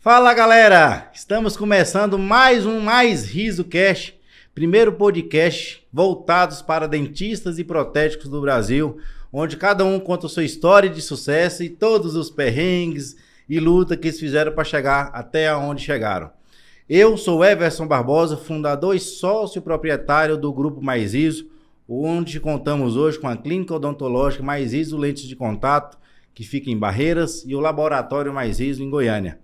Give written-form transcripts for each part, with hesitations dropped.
Fala galera, estamos começando mais um Mais Riso Cast, primeiro podcast voltados para dentistas e protéticos do Brasil, onde cada um conta a sua história de sucesso e todos os perrengues e luta que eles fizeram para chegar até onde chegaram. Eu sou Everson Barbosa, fundador e sócio proprietário do Grupo Mais Riso, onde contamos hoje com a Clínica Odontológica Mais Riso Lentes de Contato, que fica em Barreiras, e o Laboratório Mais Riso em Goiânia.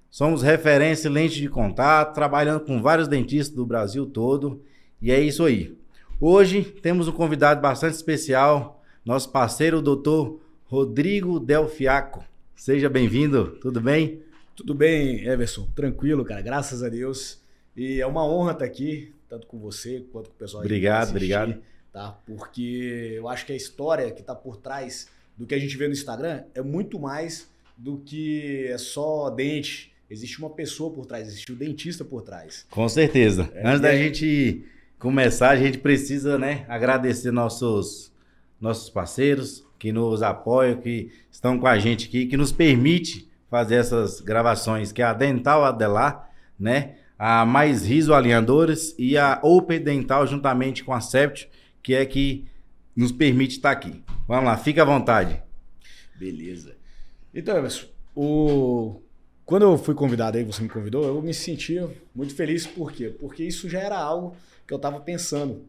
Somos referência em lente de contato, trabalhando com vários dentistas do Brasil todo, e é isso aí. Hoje temos um convidado bastante especial, nosso parceiro, o Dr. Rodrigo Delfiaco. Seja bem-vindo, tudo bem? Tudo bem, Everson, tranquilo, cara, graças a Deus. E é uma honra estar aqui, tanto com você quanto com o pessoal. Obrigado. Tá? Porque eu acho que a história que está por trás do que a gente vê no Instagram é muito mais do que é só dente. Existe uma pessoa por trás, existe um dentista por trás. Com certeza. Antes da gente começar, a gente precisa, agradecer nossos parceiros que nos apoiam, que estão com a gente aqui, que nos permite fazer essas gravações, que é a Dental Adelar, a Mais Riso Alinhadores e a Open Dental, juntamente com a Septio, que é que nos permite estar aqui. Vamos lá, fica à vontade. Beleza. Então, Everson, quando eu fui convidado aí, você me convidou, eu me sentia muito feliz. Por quê? Porque isso já era algo que eu estava pensando.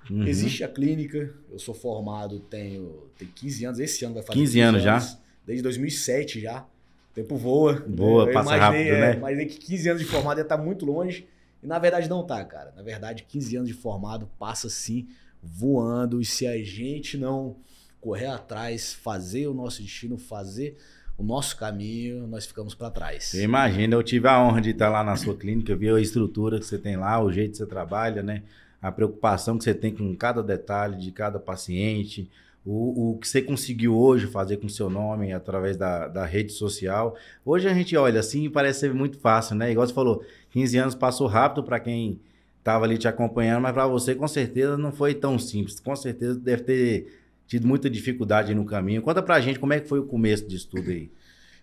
Uhum. Existe a clínica, eu sou formado, tenho 15 anos, esse ano vai fazer 15 anos já? Desde 2007 já. O tempo voa. Voa, passa rápido, né? Imaginei que 15 anos de formado ia estar muito longe. E na verdade não tá, cara. Na verdade, 15 anos de formado passa assim, voando. E se a gente não correr atrás, fazer o nosso destino, fazer o nosso caminho, nós ficamos para trás. Eu imagino, eu tive a honra de estar lá na sua clínica, eu vi a estrutura que você tem lá, o jeito que você trabalha, a preocupação que você tem com cada detalhe de cada paciente, o que você conseguiu hoje fazer com o seu nome através da rede social. Hoje a gente olha assim e parece ser muito fácil, Igual você falou, 15 anos passou rápido para quem estava ali te acompanhando, mas para você com certeza não foi tão simples, com certeza deve ter tido muita dificuldade no caminho. Conta pra gente como é que foi o começo disso tudo aí.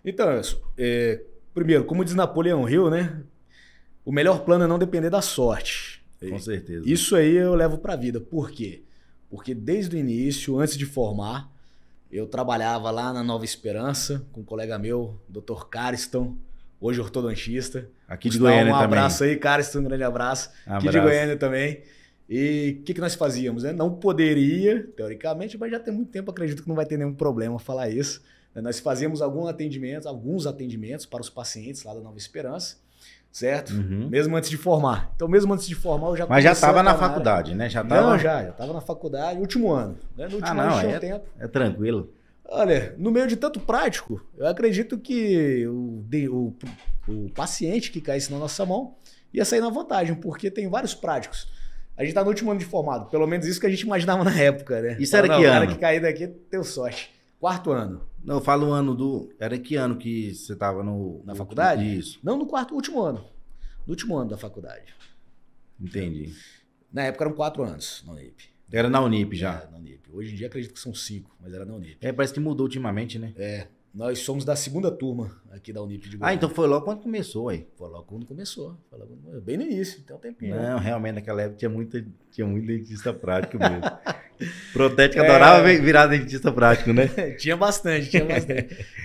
Então, primeiro, como diz Napoleão Hill, o melhor plano é não depender da sorte. Com certeza. Isso aí eu levo pra vida. Por quê? Porque desde o início, antes de formar, eu trabalhava lá na Nova Esperança com um colega meu, Dr. Cariston, hoje ortodontista. Aqui de Goiânia também. Um abraço aí, Cariston, um grande abraço. Aqui de Goiânia também. E o que nós fazíamos? Não poderia, teoricamente, mas já tem muito tempo, acredito que não vai ter nenhum problema falar isso. Nós fazíamos alguns atendimentos para os pacientes lá da Nova Esperança, certo? Uhum. Mesmo antes de formar. Então, mesmo antes de formar, eu já... Mas já estava na faculdade, né? Já estava na faculdade, último ano. No último ano tinha tempo. É tranquilo. Olha, no meio de tanto prático, eu acredito que o paciente que caísse na nossa mão ia sair na vantagem, porque tem vários práticos. A gente tá no último ano de formado, pelo menos isso que a gente imaginava na época, Isso era que ano? O cara que cair daqui deu sorte. 4º ano. Não, eu falo o ano do... Era que ano que você tava na faculdade? Isso. Não, no último ano. No último ano da faculdade. Entendi. Na época eram 4 anos na Unip. Era na Unip já? Na Unip. Hoje em dia acredito que são 5, mas era na Unip. Parece que mudou ultimamente, né? Nós somos da 2ª turma aqui da Unip de Goiânia. Então foi logo quando começou, aí. Foi logo quando começou. Bem no início, tem um tempinho. Não, realmente naquela época tinha muito dentista prático mesmo. Protética adorava virar dentista prático, né? Tinha bastante.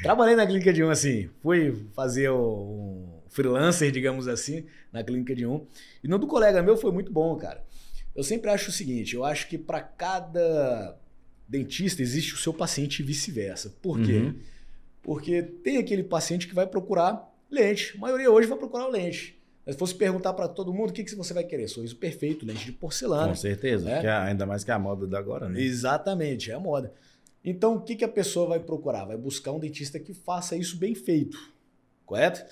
Trabalhei na clínica de assim. Fui fazer um freelancer, digamos assim, na clínica de E no do colega meu foi muito bom, cara. Eu sempre acho o seguinte, eu acho que para cada dentista existe o seu paciente e vice-versa. Por quê? Uhum. Porque tem aquele paciente que vai procurar lente. A maioria hoje vai procurar lente. Mas se fosse perguntar para todo mundo, o que você vai querer? Sorriso perfeito, lente de porcelana. Com certeza, ainda mais que é a moda da agora, né? Exatamente, é a moda. Então, o que a pessoa vai procurar? Vai buscar um dentista que faça isso bem feito, correto?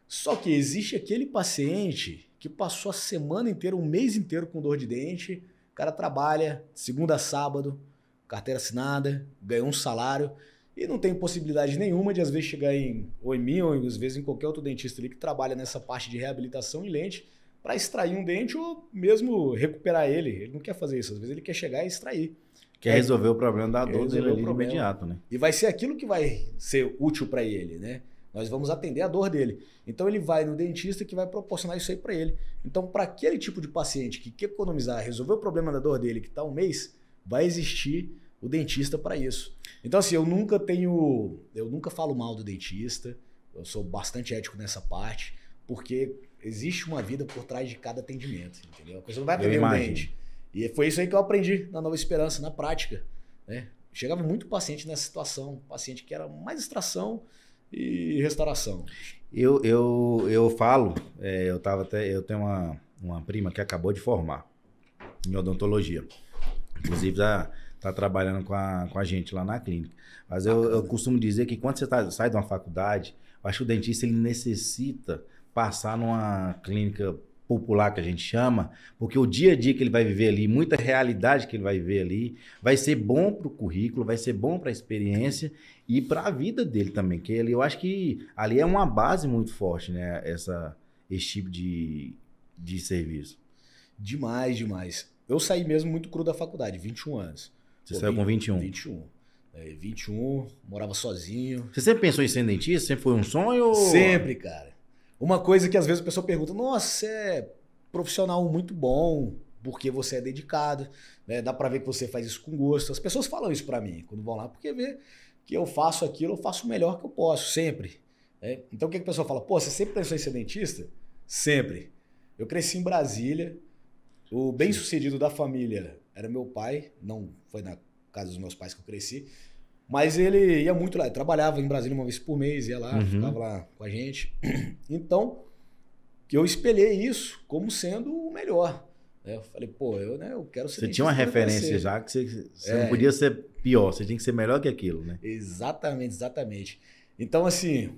Só que existe aquele paciente que passou a semana inteira, um mês inteiro com dor de dente, o cara trabalha segunda a sábado, carteira assinada, ganhou um salário e não tem possibilidade nenhuma de às vezes chegar em mim ou às vezes em qualquer outro dentista ali que trabalha nessa parte de reabilitação em lente para extrair um dente ou mesmo recuperar ele. Ele não quer fazer isso, às vezes ele quer chegar e extrair. Quer resolver o problema da dor dele ali de imediato, né? E vai ser aquilo que vai ser útil para ele, né? Nós vamos atender a dor dele. Então ele vai no dentista que vai proporcionar isso aí para ele. Então, para aquele tipo de paciente que quer economizar, resolver o problema da dor dele que está um mês, vai existir o dentista para isso. Então, assim, eu nunca falo mal do dentista, eu sou bastante ético nessa parte, porque existe uma vida por trás de cada atendimento, entendeu? A coisa não vai atender um dente. E foi isso aí que eu aprendi na Nova Esperança, na prática, né? Chegava muito paciente nessa situação, paciente que era mais extração e restauração. Eu falo, eu tenho uma prima que acabou de formar em odontologia. Inclusive, tá trabalhando com a gente lá na clínica. Mas eu costumo dizer que quando você sai de uma faculdade, eu acho que o dentista ele necessita passar numa clínica popular, que a gente chama, porque o dia a dia que ele vai viver ali, muita realidade que ele vai viver ali, vai ser bom para o currículo, vai ser bom para a experiência e para a vida dele também, que eu acho que ali é uma base muito forte, né, esse tipo de serviço. Demais, demais. Eu saí mesmo muito cru da faculdade, 21 anos. Você saiu com 21? 21, morava sozinho. Você sempre pensou em ser dentista? Sempre foi um sonho? Ou... Sempre, cara. Uma coisa que às vezes a pessoa pergunta, nossa, você é profissional muito bom, porque você é dedicado, né? Dá pra ver que você faz isso com gosto. As pessoas falam isso pra mim quando vão lá, porque vê que eu faço aquilo, eu faço o melhor que eu posso, sempre. Né? Então o que a pessoa fala? Pô, você sempre pensou em ser dentista? Sempre. Eu cresci em Brasília, o bem-sucedido da família era meu pai, não foi na casa dos meus pais que eu cresci, mas ele ia muito lá, ele trabalhava em Brasília uma vez por mês, ia lá, ficava lá com a gente. Então, eu espelhei isso como sendo o melhor. Eu falei, pô, eu quero ser... Você tinha uma referência já que você não podia ser pior, você tinha que ser melhor que aquilo, né? Exatamente, exatamente. Então, assim,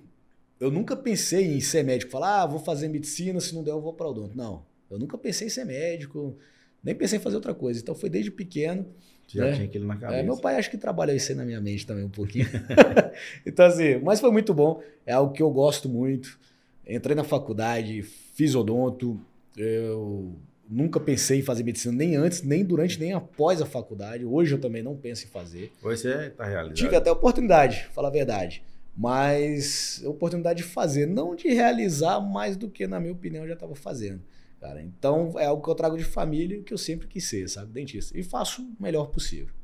eu nunca pensei em ser médico, falar, vou fazer medicina, se não der eu vou para odonto. Não, eu nunca pensei em ser médico, nem pensei em fazer outra coisa. Então, foi desde pequeno. Já tinha aquilo na cabeça. Meu pai acho que trabalhou isso aí na minha mente também um pouquinho. Então, assim, mas foi muito bom. É algo que eu gosto muito. Entrei na faculdade, fiz odonto. Eu nunca pensei em fazer medicina, nem antes, nem durante, nem após a faculdade. Hoje eu também não penso em fazer. Hoje você está realizado. Tive até a oportunidade, falar a verdade. Mas a oportunidade de fazer, não de realizar mais do que, na minha opinião, eu já estava fazendo. Cara, então é algo que eu trago de família que eu sempre quis ser, sabe? Dentista. E faço o melhor possível.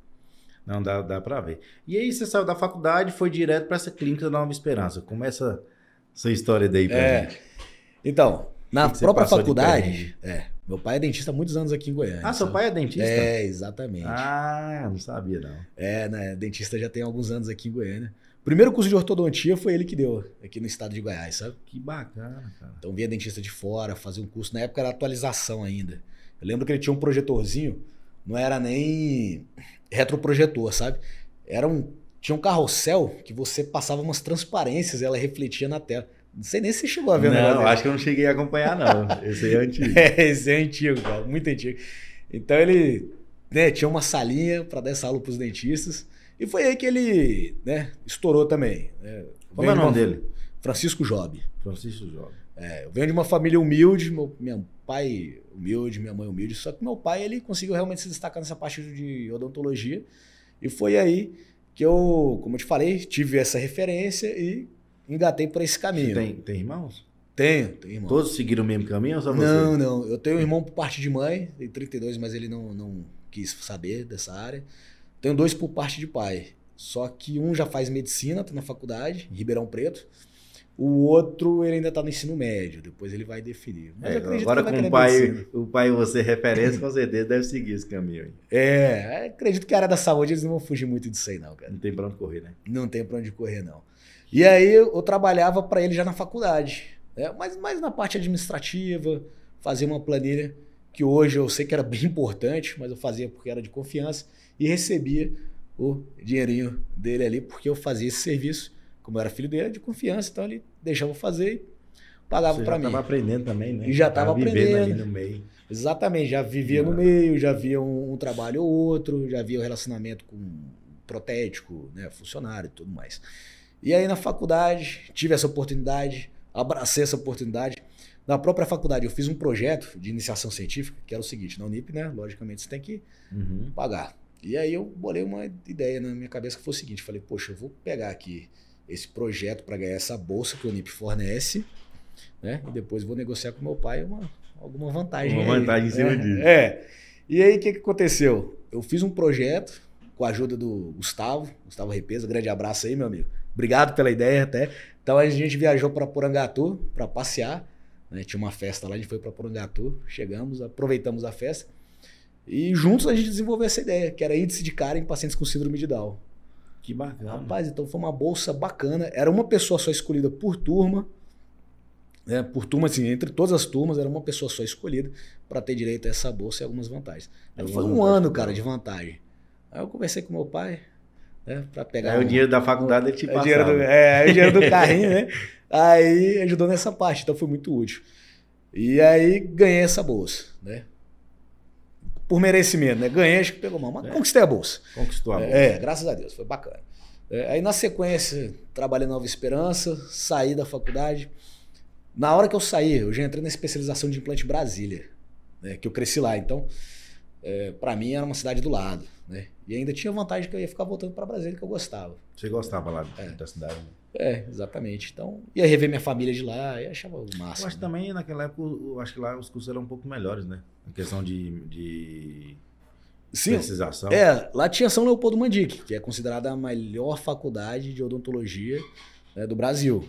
Não, dá pra ver. E aí você saiu da faculdade e foi direto para essa clínica da Nova Esperança. Começa essa história daí pra gente. Então, na própria faculdade, meu pai é dentista há muitos anos aqui em Goiânia. Ah, seu pai é dentista? É, exatamente. Ah, não sabia não. Né? Dentista já tem alguns anos aqui em Goiânia. O primeiro curso de ortodontia foi ele que deu, aqui no estado de Goiás, sabe? Que bacana, cara. Então vinha dentista de fora, fazia um curso. Na época era atualização ainda. Eu lembro que ele tinha um projetorzinho, não era nem retroprojetor, sabe? Tinha um carrossel que você passava umas transparências e ela refletia na tela. Não sei nem se você chegou a ver. Não, acho que eu não cheguei a acompanhar, não. Esse aí é antigo. Esse é antigo, cara, muito antigo. Então ele tinha uma salinha para dar essa aula para os dentistas. E foi aí que ele estourou também. Como é o nome dele? Francisco Job. Francisco Job. Eu venho de uma família humilde, meu pai humilde, minha mãe humilde, só que meu pai ele conseguiu realmente se destacar nessa parte de odontologia. E foi aí que eu, como eu te falei, tive essa referência e engatei por esse caminho. Você tem irmãos? Tenho irmãos. Todos seguiram o mesmo caminho ou só você? Não. Eu tenho um irmão por parte de mãe, tem 32, mas ele não quis saber dessa área. Tenho 2 por parte de pai. Só que um já faz medicina, tá na faculdade, em Ribeirão Preto. O outro, ele ainda está no ensino médio. Depois ele vai definir. Mas agora com o pai e você referência, com certeza deve seguir esse caminho aí. Acredito que a área da saúde eles não vão fugir muito disso aí não, cara. Não tem pra onde correr, né? Não tem pra onde correr, não. E aí eu trabalhava para ele já na faculdade. Mas mais na parte administrativa, fazia uma planilha que hoje eu sei que era bem importante, mas eu fazia porque era de confiança e recebia o dinheirinho dele ali, porque eu fazia esse serviço. Como eu era filho dele, era de confiança, então ele deixava eu fazer e pagava para mim. Já estava aprendendo também, né? E já estava aprendendo. Ali no meio. Exatamente, já vivia no meio, já via um trabalho ou outro, já via o relacionamento com protético, né, funcionário e tudo mais. E aí na faculdade, tive essa oportunidade, abracei essa oportunidade. Na própria faculdade eu fiz um projeto de iniciação científica, que era o seguinte, na Unip, né, logicamente você tem que pagar. E aí eu bolei uma ideia na minha cabeça que foi o seguinte, falei, poxa, eu vou pegar aqui esse projeto para ganhar essa bolsa que o Unip fornece, né? E depois vou negociar com meu pai alguma vantagem. Uma vantagem em cima disso. E aí, o que aconteceu? Eu fiz um projeto com a ajuda do Gustavo Repesa, grande abraço aí, meu amigo. Obrigado pela ideia até. Então a gente viajou para Porangatu para passear, né? Tinha uma festa lá, a gente foi para Porangatu, chegamos, aproveitamos a festa e juntos a gente desenvolveu essa ideia, que era índice de cara em pacientes com síndrome de Down. Que bacana. Rapaz, então foi uma bolsa bacana. Era uma pessoa só escolhida por turma, né? Por turma, assim, entre todas as turmas, era uma pessoa só escolhida para ter direito a essa bolsa e algumas vantagens. Aí foi um ano, cara, de vantagem. Aí eu conversei com meu pai, né, para pegar. Aí o dinheiro da faculdade ele te passava. O dinheiro do carrinho, né? Aí ajudou nessa parte, então foi muito útil. E aí ganhei essa bolsa, né? Por merecimento, né? Ganhei, acho que pegou mal, mas conquistei a bolsa. Conquistou a bolsa. Graças a Deus, foi bacana. Aí na sequência, trabalhei na Nova Esperança, saí da faculdade. Na hora que eu saí, eu já entrei na especialização de implante Brasília, né? Que eu cresci lá, então para mim era uma cidade do lado, né? E ainda tinha vantagem que eu ia ficar voltando para Brasília, que eu gostava. Você gostava lá da cidade? Né? Exatamente. Então, ia rever minha família de lá e achava o máximo. Eu acho que também naquela época, eu acho que lá os cursos eram um pouco melhores, né? Em questão de especialização. Lá tinha São Leopoldo Mandic, que é considerada a melhor faculdade de odontologia, né, do Brasil.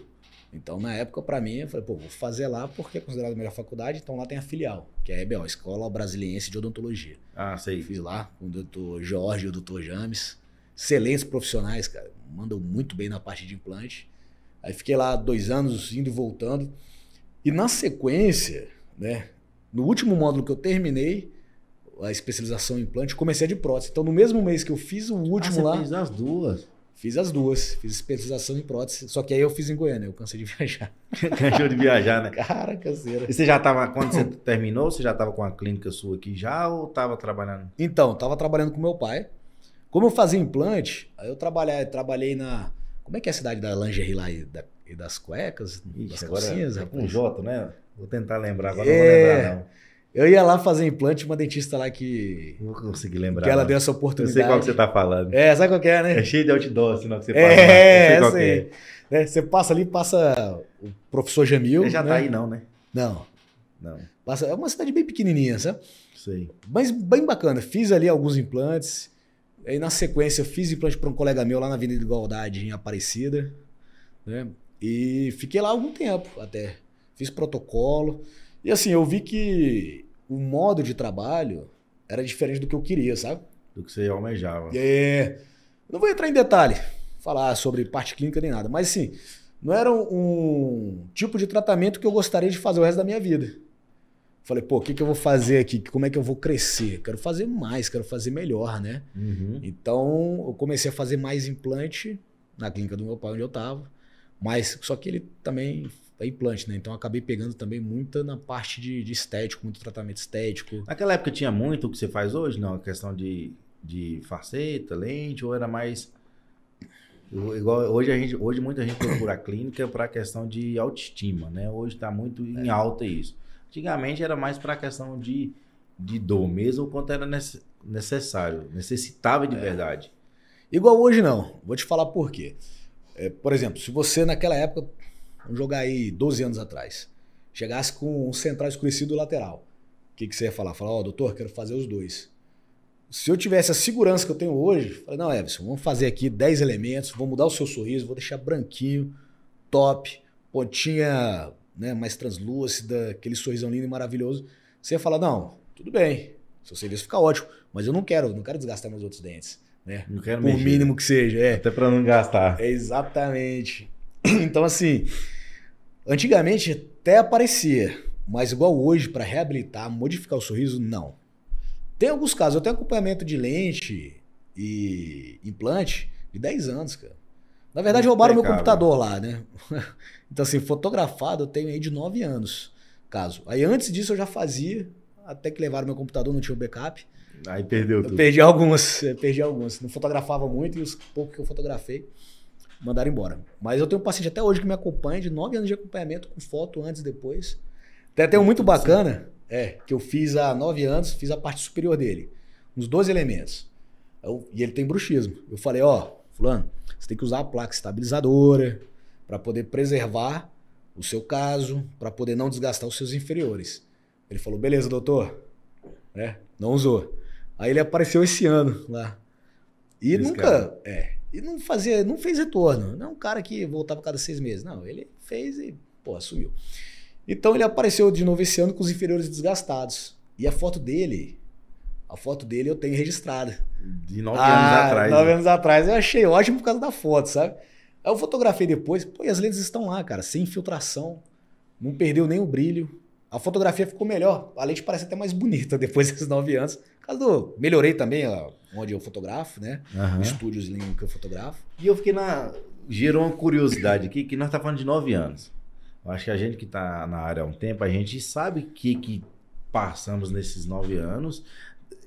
Então, na época, para mim, eu falei, vou fazer lá porque é considerada a melhor faculdade, então lá tem a filial, que é a EBO, Escola Brasiliense de Odontologia. Ah, sei. Fiz lá com o doutor Jorge e o doutor James. Excelentes profissionais, cara. Mandam muito bem na parte de implante. Aí fiquei lá 2 anos, indo e voltando. E na sequência, né, no último módulo que eu terminei, a especialização em implante, comecei a de prótese. Então, no mesmo mês que eu fiz o último lá... Você fez as duas? Fiz as duas. Fiz especialização em prótese. Só que aí eu fiz em Goiânia. Eu cansei de viajar. Cansou de viajar, né? Cara, canseira. E você já estava... Quando você terminou, você já estava com a clínica sua aqui já ou estava trabalhando? Então, estava trabalhando com meu pai. Como eu fazia implante, aí eu trabalhei na... Como é que é a cidade da lingerie lá e das cuecas? Das calcinhas? Agora com J, né? Vou tentar lembrar, agora não vou lembrar não. Eu ia lá fazer implante, uma dentista lá que... Não vou conseguir lembrar. Que ela não. deu essa oportunidade. Eu sei qual que você tá falando. Sabe qual que é, né? É cheio de outdoor, senão que você passa. Eu sei qual que é. Você passa ali, passa o professor Jamil. Ele já né? tá aí não, né? Não. Passa, é uma cidade bem pequenininha, sabe? Sei. Mas bem bacana. Fiz ali alguns implantes. Aí na sequência eu fiz implante para um colega meu lá na Avenida Igualdade, em Aparecida. Né? E fiquei lá algum tempo até. Fiz protocolo. E assim, eu vi que o modo de trabalho era diferente do que eu queria, sabe? Do que você almejava. Não vou entrar em detalhe, falar sobre parte clínica nem nada, mas assim, não era um tipo de tratamento que eu gostaria de fazer o resto da minha vida. Falei, o que eu vou fazer aqui? Como é que eu vou crescer? Quero fazer mais, quero fazer melhor, né? Uhum. Então, eu comecei a fazer mais implante na clínica do meu pai, onde eu estava. Mas, só que ele também é implante, né? Então, eu acabei pegando também muita na parte de estético, muito tratamento estético. Naquela época tinha muito o que você faz hoje? Não, a questão de faceta, lente, ou era mais... Igual hoje muita gente procura a clínica para a questão de autoestima, né? Hoje está muito em alta isso. Antigamente era mais para a questão de dor mesmo, quanto era necessário, necessitava de verdade. Igual hoje não. Vou te falar por quê. Por exemplo, se você naquela época, vamos jogar aí 12 anos atrás, chegasse com um central escurecido lateral, o que você ia falar? Falar, doutor, quero fazer os dois. Se eu tivesse a segurança que eu tenho hoje, falei, não, Everson, vamos fazer aqui 10 elementos, vou mudar o seu sorriso, vou deixar branquinho, top, pontinha, né, mais translúcida, aquele sorrisão lindo e maravilhoso. Você ia falar, não, tudo bem, seu serviço fica ótimo, mas eu não quero desgastar meus outros dentes. Né? Não quero Por mexer. mínimo que seja. Até para não gastar. Exatamente. Então, assim, antigamente até aparecia, mas igual hoje, para reabilitar, modificar o sorriso, não. Tem alguns casos, eu tenho acompanhamento de lente e implante de 10 anos, cara. Na verdade, roubaram meu computador lá, né? Então, assim, fotografado eu tenho aí de 9 anos, caso. Aí antes disso eu já fazia, até que levaram meu computador, não tinha o backup. Aí perdeu tudo. Eu perdi alguns. Não fotografava muito e os poucos que eu fotografei mandaram embora. Mas eu tenho um paciente até hoje que me acompanha, de 9 anos de acompanhamento, com foto antes e depois. Tem um muito bacana, que eu fiz há 9 anos, fiz a parte superior dele. Uns 12 elementos. E ele tem bruxismo. Eu falei, fulano, você tem que usar a placa estabilizadora para poder preservar o seu caso, para poder não desgastar os seus inferiores. Ele falou, beleza, doutor. Não usou. Aí ele apareceu esse ano lá. E nunca... E não fez retorno. Não é um cara que voltava cada 6 meses. Não, ele fez e, sumiu. Então ele apareceu de novo esse ano com os inferiores desgastados. E a foto dele eu tenho registrada. De 9 anos atrás. 9 anos atrás. Eu achei ótimo por causa da foto, sabe? Aí eu fotografei depois, e as lentes estão lá, cara, sem infiltração. Não perdeu nem o brilho. A fotografia ficou melhor. A lente parece até mais bonita depois desses 9 anos. Por causa do... Melhorei também onde eu fotografo, né? Estúdios que eu fotografo. E eu fiquei gerou uma curiosidade aqui, que nós estamos falando de 9 anos. Eu acho que a gente que está na área há um tempo, a gente sabe que passamos nesses 9 anos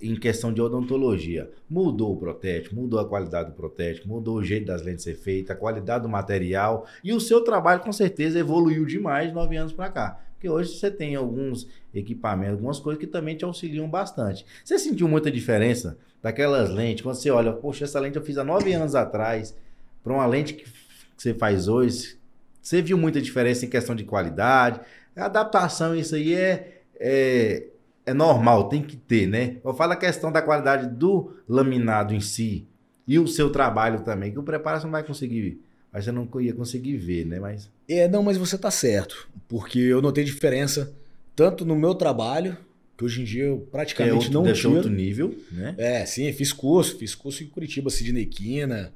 em questão de odontologia. Mudou o protético, mudou a qualidade do protético, mudou o jeito das lentes ser feitas, a qualidade do material, e o seu trabalho com certeza evoluiu demais de 9 anos para cá. Porque hoje você tem alguns equipamentos, algumas coisas que também te auxiliam bastante. Você sentiu muita diferença daquelas lentes, quando você olha, poxa, essa lente eu fiz há 9 anos atrás, para uma lente que você faz hoje, você viu muita diferença em questão de qualidade? A adaptação, isso aí é normal, tem que ter, né? Eu falo a questão da qualidade do laminado em si e o seu trabalho também, que o preparo você não vai conseguir, mas você não ia conseguir ver, né? Mas você tá certo, porque eu notei diferença tanto no meu trabalho, que hoje em dia eu praticamente não tiro. Outro nível, né? Sim, fiz curso em Curitiba, Sidney Quina.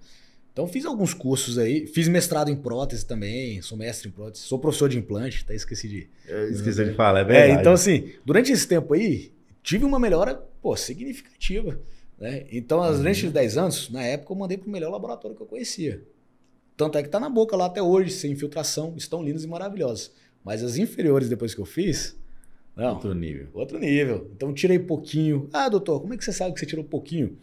Então fiz alguns cursos aí, fiz mestrado em prótese também, sou mestre em prótese, sou professor de implante, até esqueci de falar, é verdade. Então assim, durante esse tempo aí, tive uma melhora, significativa, né? Então as lentes de 10 anos, na época eu mandei pro melhor laboratório que eu conhecia. Tanto é que tá na boca lá até hoje, sem infiltração, estão lindas e maravilhosas. Mas as inferiores depois que eu fiz, não. Outro nível. Outro nível. Então tirei pouquinho. Ah, doutor, como é que você sabe que você tirou pouquinho?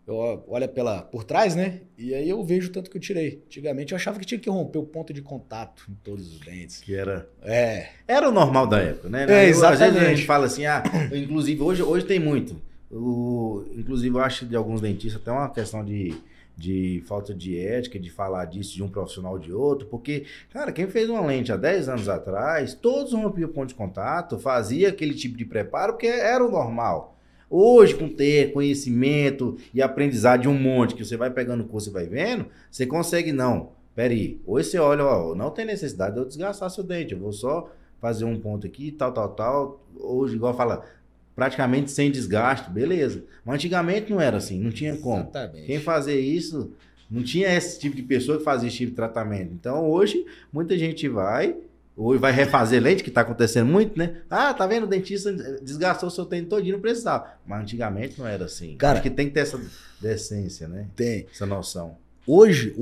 Eu olho por trás, né? E aí eu vejo o tanto que eu tirei. Antigamente eu achava que tinha que romper o ponto de contato em todos os dentes. Que era... Era o normal da época, né? Exatamente. Às vezes a gente fala assim, inclusive hoje tem muito. Inclusive eu acho de alguns dentistas até uma questão de falta de ética, de falar disso de um profissional de outro, porque, cara, quem fez uma lente há 10 anos atrás, todos rompiam o ponto de contato, fazia aquele tipo de preparo, porque era o normal. Hoje, com ter conhecimento e aprendizado de um monte, que você vai pegando o curso e vai vendo, você consegue, peraí, hoje você olha, não tem necessidade de eu desgastar seu dente, eu vou só fazer um ponto aqui, tal, hoje, igual fala, praticamente sem desgaste, beleza. Mas antigamente não era assim, não tinha como. Exatamente. Quem fazia isso, não tinha esse tipo de pessoa que fazia esse tipo de tratamento. Então hoje, muita gente vai refazer lente, que está acontecendo muito, né? Tá vendo, o dentista desgastou o seu dente todinho, não precisava. Mas antigamente não era assim. Cara, acho que tem que ter essa decência, né? Tem. Essa noção. Hoje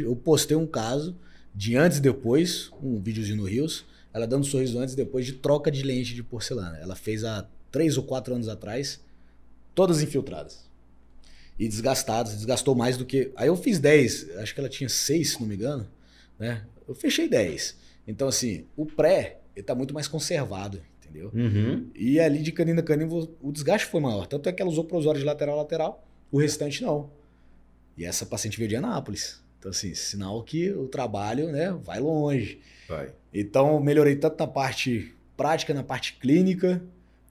eu postei um caso de antes e depois, um videozinho no Reels, ela dando sorriso antes e depois de troca de lente de porcelana. Ela fez há 3 ou 4 anos atrás, todas infiltradas. E desgastadas, desgastou mais do que... Aí eu fiz 10, acho que ela tinha 6, se não me engano, né? Eu fechei 10. Então assim, o pré, ele tá muito mais conservado, entendeu? E ali de canino a canino o desgaste foi maior. Tanto é que ela usou prosório de lateral a lateral, o restante não. E essa paciente veio de Anápolis. Então assim, sinal que o trabalho, né, vai longe. Vai. Então, melhorei tanto na parte prática, na parte clínica,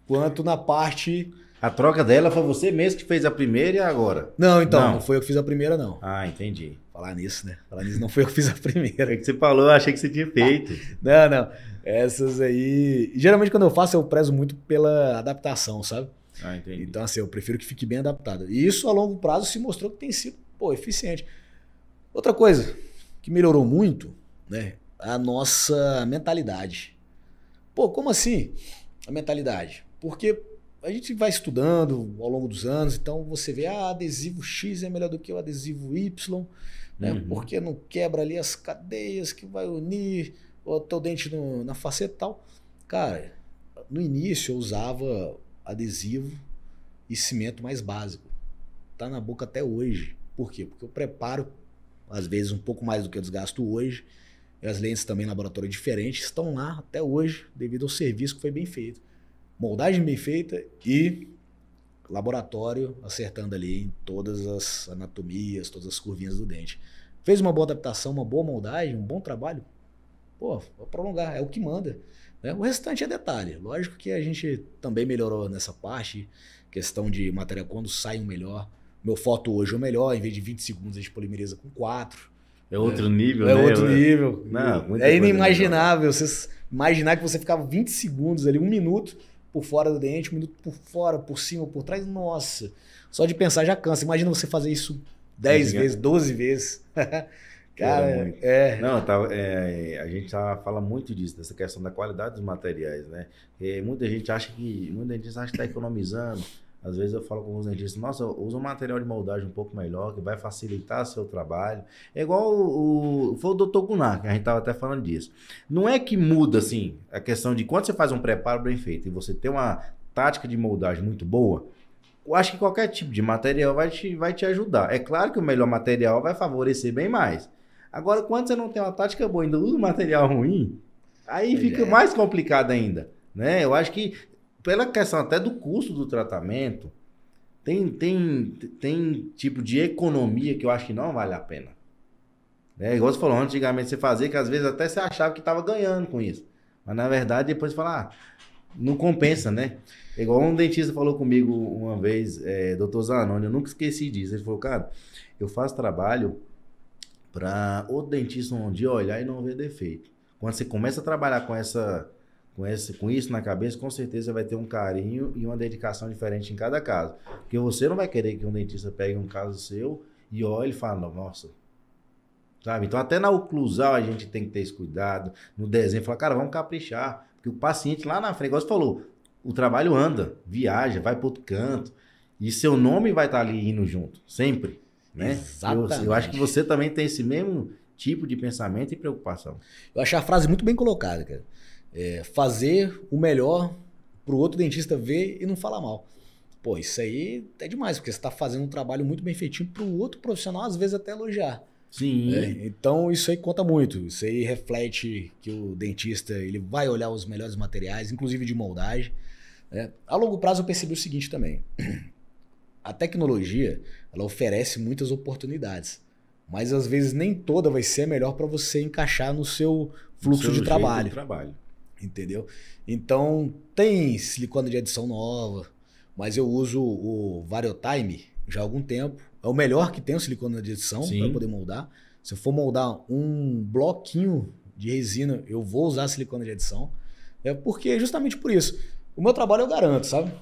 quanto na parte... A troca dela foi você mesmo que fez a primeira e agora? Não foi eu que fiz a primeira, não. Entendi. Falar nisso, não foi eu que fiz a primeira. É que você falou, eu achei que você tinha feito. Não. Essas aí... Geralmente, quando eu faço, eu prezo muito pela adaptação, sabe? Entendi. Então, assim, eu prefiro que fique bem adaptado. E isso, a longo prazo, se mostrou que tem sido, eficiente. Outra coisa que melhorou muito, né? A nossa mentalidade. Como assim a mentalidade? Porque a gente vai estudando ao longo dos anos, então você vê, adesivo X é melhor do que o adesivo Y, né? Porque não quebra ali as cadeias que vai unir o teu dente na faceta e tal. Cara, no início eu usava adesivo e cimento mais básico. Tá na boca até hoje. Por quê? Porque eu preparo, às vezes, um pouco mais do que eu desgasto hoje. E as lentes também em laboratório diferente estão lá até hoje, devido ao serviço que foi bem feito. Moldagem bem feita e laboratório, acertando ali em todas as anatomias, todas as curvinhas do dente. Fez uma boa adaptação, uma boa moldagem, um bom trabalho, pô, vou prolongar, é o que manda. Né? O restante é detalhe. Lógico que a gente também melhorou nessa parte, questão de material, quando sai um melhor. Meu foto hoje é o melhor, em vez de 20 segundos a gente polimeriza com 4. É outro nível, é né? É outro nível. Não, é inimaginável você imaginar que você ficava 20 segundos ali, 1 minuto por fora do dente, 1 minuto por fora, por cima, por trás. Nossa, só de pensar já cansa. Imagina você fazer isso 10 vezes, 12 vezes. Cara, Não, a gente fala muito disso, dessa questão da qualidade dos materiais, né? Muita gente acha que está economizando. Às vezes eu falo com alguns dentistas, nossa, usa um material de moldagem um pouco melhor, que vai facilitar seu trabalho. É igual foi o Dr. Gunnar, que a gente estava até falando disso. Não é que muda, assim, a questão de quando você faz um preparo bem feito e você tem uma tática de moldagem muito boa, eu acho que qualquer tipo de material vai te ajudar. É claro que o melhor material vai favorecer bem mais. Agora, quando você não tem uma tática boa e ainda usa um material ruim, aí fica mais complicado ainda, né? Eu acho que pela questão até do custo do tratamento, tem tipo de economia que eu acho que não vale a pena. Igual você falou, antigamente você fazia, que às vezes até você achava que estava ganhando com isso. Mas na verdade depois você fala, não compensa, né? Igual um dentista falou comigo uma vez, Dr. Zanoni, eu nunca esqueci disso. Ele falou, cara, eu faço trabalho para outro dentista um dia olhar e não ver defeito. Quando você começa a trabalhar com isso na cabeça, com certeza vai ter um carinho e uma dedicação diferente em cada caso. Porque você não vai querer que um dentista pegue um caso seu e olhe e fale, nossa, sabe? Então até na oclusal a gente tem que ter esse cuidado, no desenho, falar, cara, vamos caprichar. Porque o paciente lá na frente, igual você falou, o trabalho anda, viaja, vai para outro canto e seu nome vai estar ali indo junto, sempre. Né? Exatamente. Eu acho que você também tem esse mesmo tipo de pensamento e preocupação. Eu achei a frase muito bem colocada, cara. Fazer o melhor pro outro dentista ver e não falar mal. Pô, isso aí é demais, porque você está fazendo um trabalho muito bem feitinho pro outro profissional, às vezes até elogiar. Sim. Então isso aí conta muito. Isso aí reflete que o dentista ele vai olhar os melhores materiais, inclusive de moldagem. A longo prazo eu percebi o seguinte também. A tecnologia ela oferece muitas oportunidades, mas às vezes nem toda vai ser a melhor para você encaixar no seu fluxo de trabalho. Entendeu? Então tem silicone de adição nova, mas eu uso o Variotime já há algum tempo. É o melhor que tem o silicone de adição para poder moldar. Se eu for moldar um bloquinho de resina, eu vou usar silicone de adição. Porque justamente por isso. O meu trabalho eu garanto, sabe?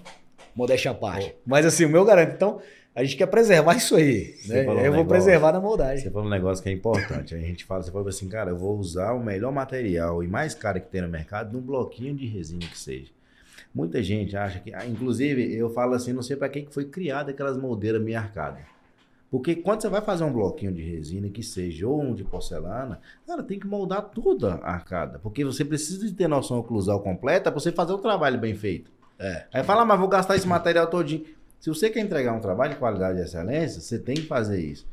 Modéstia à parte. Mas assim, o meu garanto. Então, a gente quer preservar isso aí. Né? Eu vou preservar na moldagem. Você falou um negócio que é importante. A gente fala, você fala assim, cara, eu vou usar o melhor material e mais caro que tem no mercado num bloquinho de resina que seja. Muita gente acha que... Inclusive, eu falo assim, não sei para que foi criada aquelas moldeiras meio arcadas. Porque quando você vai fazer um bloquinho de resina que seja ou um de porcelana, cara, tem que moldar toda a arcada. Porque você precisa de ter noção oclusal completa para você fazer o trabalho bem feito. Aí fala, mas vou gastar esse material todinho. Se você quer entregar um trabalho de qualidade e excelência, você tem que fazer isso.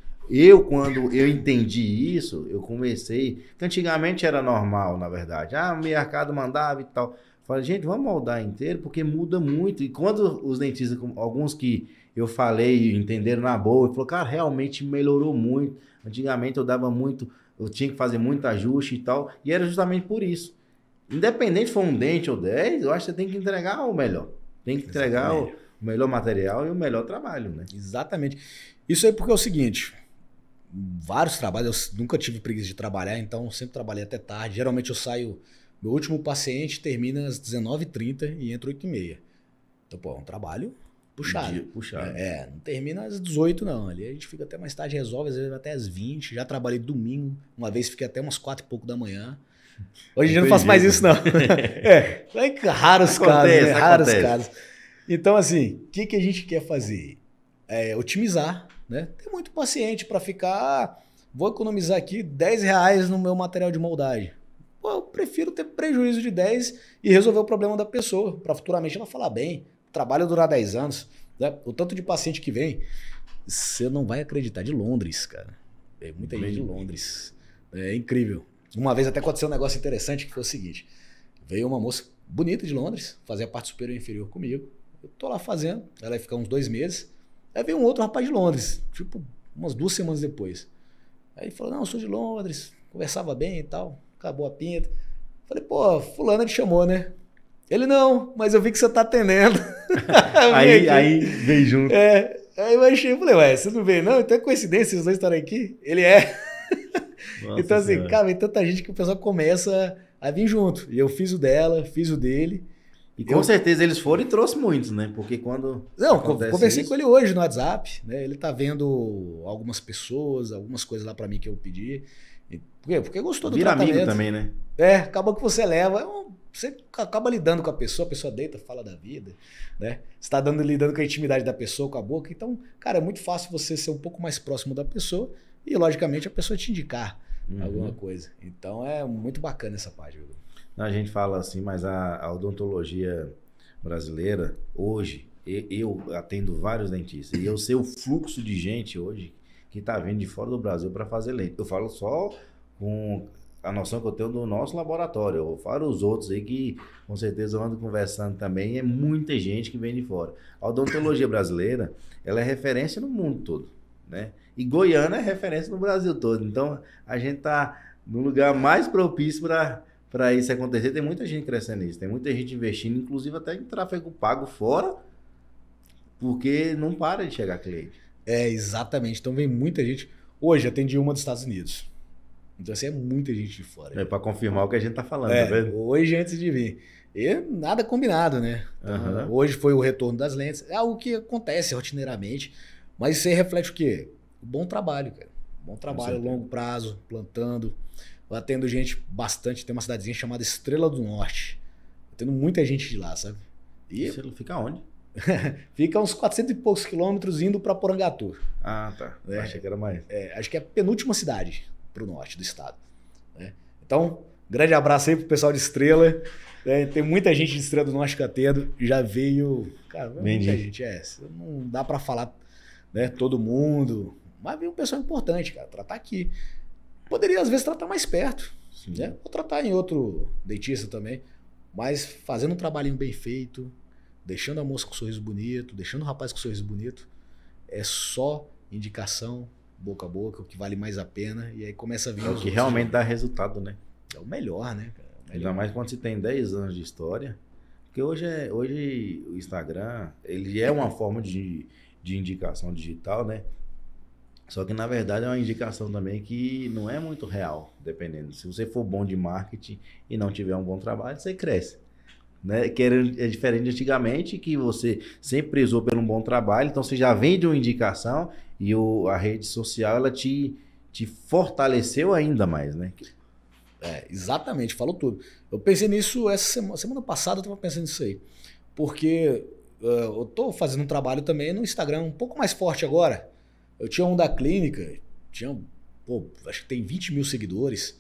Quando eu entendi isso, eu comecei... Que antigamente era normal, na verdade. O mercado mandava e tal. Falei, gente, vamos moldar inteiro, porque muda muito. E quando os dentistas, alguns que eu falei e entenderam na boa, falou, cara, realmente melhorou muito. Antigamente eu dava muito, eu tinha que fazer muito ajuste e tal. E era justamente por isso. Independente se for um dente ou 10, eu acho que você tem que entregar o melhor. Tem que entregar o melhor material e o melhor trabalho, né? Exatamente. Isso aí porque é o seguinte, vários trabalhos, eu nunca tive preguiça de trabalhar, então sempre trabalhei até tarde. Geralmente eu saio, meu último paciente termina às 19h30 e entra 8h30. Então, pô, é um trabalho puxado. Puxado. Não termina às 18 não. Ali a gente fica até mais tarde, resolve, às vezes até às 20. Já trabalhei domingo, uma vez fiquei até umas 4 e pouco da manhã. Hoje em dia não faço mais isso, não. Raros casos, né? Raros casos. Então, assim, o que a gente quer fazer? Otimizar, né? Tem muito paciente para ficar, vou economizar aqui R$10 no meu material de moldagem. Pô, eu prefiro ter prejuízo de 10 e resolver o problema da pessoa, para futuramente ela falar bem. O trabalho durar 10 anos. Né? O tanto de paciente que vem, você não vai acreditar, de Londres, cara. Muita gente de Londres. É incrível. Uma vez até aconteceu um negócio interessante que foi o seguinte. Veio uma moça bonita de Londres, fazer a parte superior e inferior comigo. Eu tô lá fazendo, ela vai ficar uns 2 meses. Aí veio um outro rapaz de Londres, tipo, umas 2 semanas depois. Aí ele falou, não, eu sou de Londres, conversava bem e tal, acabou a pinta. Falei, pô, fulano te chamou, né? Ele, não, mas eu vi que você tá atendendo. aí veio junto. Aí eu achei, falei, ué, você não veio não? Então é coincidência os dois estarem aqui? Ele é. Nossa então assim, senhora. cara, vem tanta gente que o pessoal começa a vir junto. E eu fiz o dela, fiz o dele. E com certeza eles foram e trouxe muitos, né? Porque quando Não, acontece conversei isso... com ele hoje no WhatsApp, né? Ele tá vendo algumas pessoas, algumas coisas lá pra mim que eu pedi. Por quê? Porque gostou do Vira tratamento. amigo também, né? Acabou que você leva, você acaba lidando com a pessoa deita, fala da vida, né? Você tá lidando com a intimidade da pessoa, com a boca. Então, cara, é muito fácil você ser um pouco mais próximo da pessoa e, logicamente, a pessoa te indicar alguma coisa. Então, é muito bacana essa parte. A gente fala assim, mas a odontologia brasileira, hoje, eu atendo vários dentistas e eu sei o fluxo de gente hoje que está vindo de fora do Brasil para fazer lente. Eu falo só com a noção que eu tenho do nosso laboratório. Eu falo os outros aí que com certeza eu ando conversando também. É muita gente que vem de fora. A odontologia brasileira, ela é referência no mundo todo, né? E Goiânia é referência no Brasil todo. Então, a gente está no lugar mais propício para isso acontecer. Tem muita gente crescendo nisso, tem muita gente investindo, inclusive até em tráfego pago fora, porque não para de chegar cliente. Exatamente. Então vem muita gente. Hoje atendi uma dos Estados Unidos. Então assim, é muita gente de fora. É para confirmar o que a gente tá falando, tá vendo? Hoje antes de vir. E nada combinado, né? Então, hoje foi o retorno das lentes. É algo que acontece rotineiramente, mas isso aí reflete o quê? O bom trabalho, cara. Bom trabalho, longo prazo, plantando. Eu atendo gente bastante. Tem uma cidadezinha chamada Estrela do Norte. Eu atendo muita gente de lá, sabe? E você fica onde? Fica uns 400 e poucos quilômetros indo para Porangatu. Ah, tá. Achei que era mais. Acho que é a penúltima cidade para o norte do estado. Né? Então, grande abraço aí pro pessoal de Estrela. Tem muita gente de Estrela do Norte que atendo. Já veio... Cara, muita gente. Não dá para falar, né, todo mundo. Mas veio um pessoal importante, cara. Tratar aqui. Poderia, às vezes, tratar mais perto. Né? Ou tratar em outro dentista também. Mas fazendo um trabalhinho bem feito, deixando a moça com um sorriso bonito, deixando o rapaz com um sorriso bonito, é só indicação, boca a boca, o que vale mais a pena, e aí começa a vir o que realmente dá resultado, né? É o melhor, né, cara? Ainda mais quando você tem 10 anos de história, porque hoje o Instagram, ele é uma forma de indicação digital, né? Só que na verdade é uma indicação também que não é muito real, dependendo. Se você for bom de marketing e não tiver um bom trabalho, você cresce. Né? Que é diferente de antigamente, que você sempre prezou por um bom trabalho, então você já vende uma indicação e a rede social ela te fortaleceu ainda mais, né? Exatamente, falou tudo. Eu pensei nisso essa semana passada, eu estava pensando nisso aí, porque eu estou fazendo um trabalho também no Instagram um pouco mais forte agora. Eu tinha um da clínica, acho que tem 20 mil seguidores,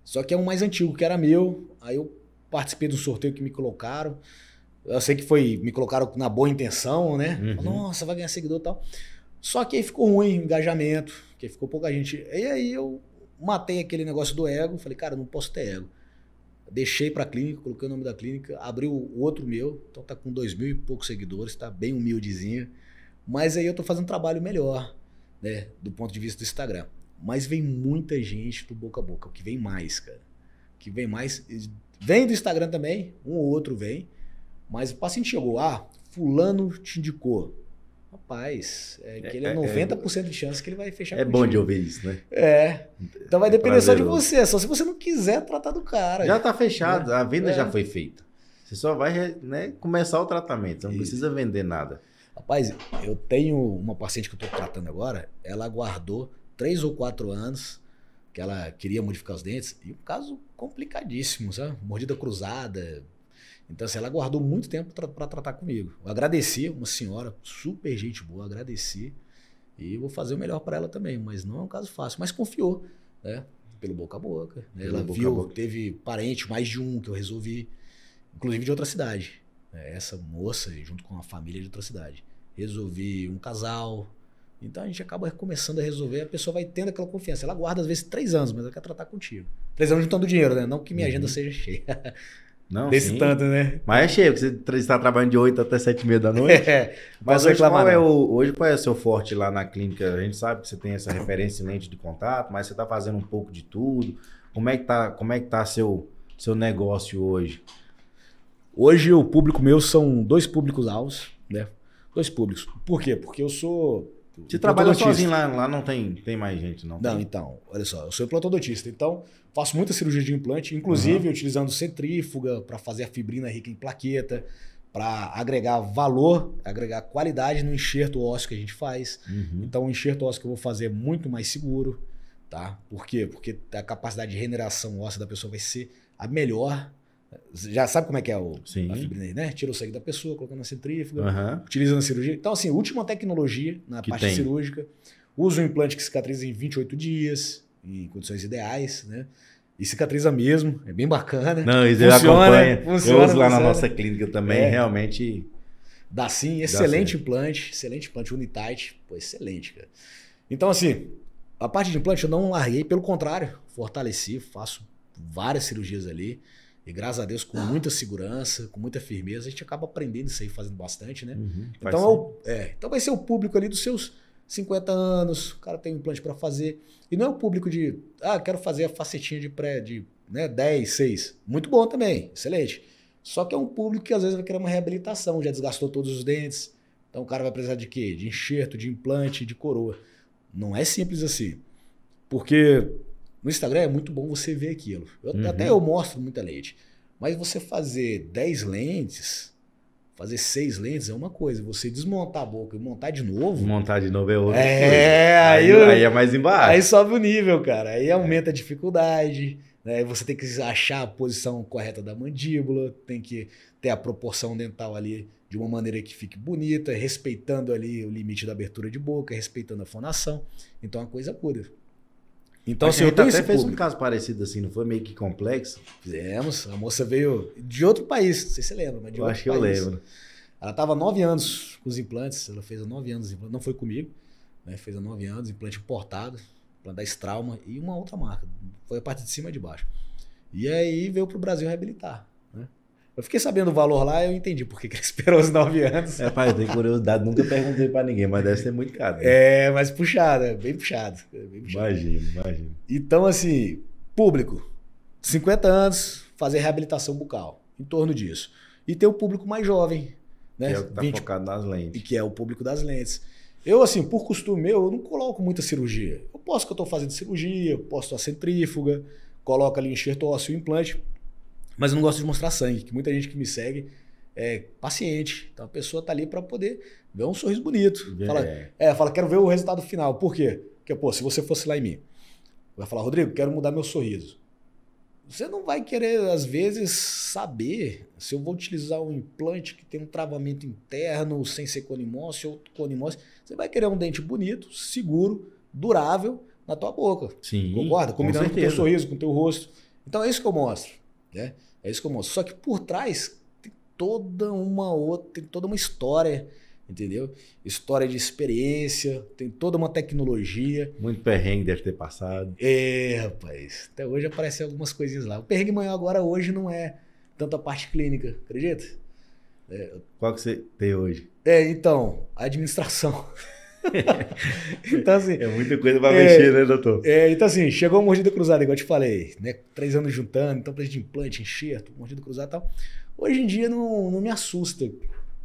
só que é um mais antigo, que era meu, aí eu participei do sorteio que me colocaram. Eu sei que me colocaram na boa intenção, né? Nossa, vai ganhar seguidor e tal. Só que aí ficou ruim o engajamento, que ficou pouca gente. E aí eu matei aquele negócio do ego, falei, cara, não posso ter ego. Deixei pra clínica, coloquei o nome da clínica, abri o outro meu, então tá com 2.000 e poucos seguidores, tá bem humildezinho. Mas aí eu tô fazendo um trabalho melhor, né? Do ponto de vista do Instagram. Mas vem muita gente do boca a boca, o que vem mais, cara. O que vem mais... Vem do Instagram também, um ou outro vem, mas o paciente chegou, fulano te indicou. Rapaz, que ele é 90% de chance que ele vai fechar contigo. É bom de ouvir isso, né? Então vai depender só de você, só se você não quiser tratar do cara. Já tá fechado, a venda já foi feita. Você só vai, né, começar o tratamento, você não precisa vender nada. Rapaz, eu tenho uma paciente que eu tô tratando agora, ela aguardou 3 ou 4 anos, que ela queria modificar os dentes, e um caso complicadíssimo, sabe? Mordida cruzada. Então, assim, ela guardou muito tempo para tratar comigo. Eu agradeci, uma senhora super gente boa, agradeci, e vou fazer o melhor para ela também, mas não é um caso fácil. Mas confiou, né? Pelo boca a boca. Né? Ela viu, teve parente, mais de um que eu resolvi, inclusive de outra cidade. Essa moça, junto com a família de outra cidade. Resolvi um casal. Então a gente acaba começando a resolver, a pessoa vai tendo aquela confiança. Ela guarda às vezes 3 anos, mas ela quer tratar contigo. 3 anos juntando dinheiro, né? Não que minha agenda seja cheia. Não, desse sim. tanto, né? Mas é cheio, porque você está trabalhando de 8 até 7h30 da noite. Mas Posso hoje reclamar, não. hoje qual é o seu forte lá na clínica? A gente sabe que você tem essa referência em lente de contato, mas você está fazendo um pouco de tudo. Como é que tá seu negócio hoje? Hoje o público meu são 2 públicos-alvos, né? 2 públicos. Por quê? Porque eu sou... Você trabalha sozinho lá não tem mais gente, não? Não, tem? então, olha só, eu sou implantodontista, então faço muita cirurgia de implante, inclusive utilizando centrífuga para fazer a fibrina rica em plaqueta, para agregar valor, agregar qualidade no enxerto ósseo que a gente faz. Então o enxerto ósseo que eu vou fazer é muito mais seguro, tá? Por quê? Porque a capacidade de regeneração óssea da pessoa vai ser a melhor. Já sabe como é que é a fibrina aí, né? Tira o sangue da pessoa, colocando na centrífuga, utiliza na cirurgia. Então, assim, última tecnologia na parte cirúrgica. Usa um implante que cicatriza em 28 dias, em condições ideais, né? E cicatriza mesmo, é bem bacana. Não, isso funciona, eu uso lá na nossa clínica também, realmente... Dá sim, excelente implante Unitight, pô, excelente, cara. Então, assim, a parte de implante eu não larguei, pelo contrário, fortaleci, faço várias cirurgias ali. E graças a Deus, com muita segurança, com muita firmeza, a gente acaba aprendendo isso aí, fazendo bastante, né? Então vai ser o público ali dos seus 50 anos, o cara tem um implante para fazer. E não é o público de, quero fazer a facetinha de 10, 6. Muito bom também, excelente. Só que é um público que às vezes vai querer uma reabilitação, já desgastou todos os dentes. Então o cara vai precisar de quê? De enxerto, de implante, de coroa. Não é simples assim. Porque... no Instagram é muito bom você ver aquilo. Até eu mostro muita lente. Mas você fazer 10 lentes, fazer 6 lentes é uma coisa. Você desmontar a boca e montar de novo... montar de novo é outra coisa. Aí é mais embaixo. Aí sobe o nível, cara. Aí aumenta a dificuldade. Né? Você tem que achar a posição correta da mandíbula. Tem que ter a proporção dental ali de uma maneira que fique bonita, respeitando ali o limite da abertura de boca, respeitando a fonação. Então é uma coisa pura. Então, assim, eu até fez um caso parecido assim, não foi meio que complexo? Fizemos. A moça veio de outro país, não sei se você lembra, mas de outro país. Eu lembro. Ela estava há 9 anos com os implantes, ela fez há 9 anos, não foi comigo, né? Fez há 9 anos, implante importado, implante da Strauma e uma outra marca. Foi a parte de cima e de baixo. E aí veio para o Brasil reabilitar. Né? Eu fiquei sabendo o valor lá e eu entendi por que ele esperou os 9 anos. Rapaz, eu tenho curiosidade, nunca perguntei pra ninguém, mas deve ser muito caro. Né? É, mas puxado, bem puxado. Imagino. Então, assim, público, 50 anos, fazer reabilitação bucal, em torno disso. E tem o público mais jovem, né? Que é o que tá focado nas lentes. E que é o público das lentes. Eu, assim, por costume meu, eu não coloco muita cirurgia. Eu posso que eu tô fazendo cirurgia, posso a centrífuga, coloco ali enxerto ósseo e implante, mas eu não gosto de mostrar sangue, que muita gente que me segue é paciente. Então a pessoa tá ali para poder ver um sorriso bonito. Fala, quero ver o resultado final. Por quê? Porque, pô, se você fosse lá em mim, vai falar, Rodrigo, quero mudar meu sorriso. Você não vai querer, às vezes, saber se eu vou utilizar um implante que tem um travamento interno, sem ser conimócio ou conimócio. Você vai querer um dente bonito, seguro, durável na tua boca. Sim, concorda? Combinando com o teu sorriso, com o teu rosto. Então é isso que eu mostro. Né? É isso que eu mostro. Só que por trás tem toda uma história, entendeu? História de experiência, tem toda uma tecnologia. Muito perrengue deve ter passado. Rapaz. Até hoje aparecem algumas coisinhas lá. O perrengue maior agora hoje não é tanto a parte clínica, acredita? Qual que você tem hoje? Então, a administração. Então, assim, é muita coisa pra mexer, né, doutor? Então, assim, chegou a mordida cruzada, igual eu te falei, né? 3 anos juntando, então preço de implante, enxerto, mordida cruzada e tal. Hoje em dia não me assusta.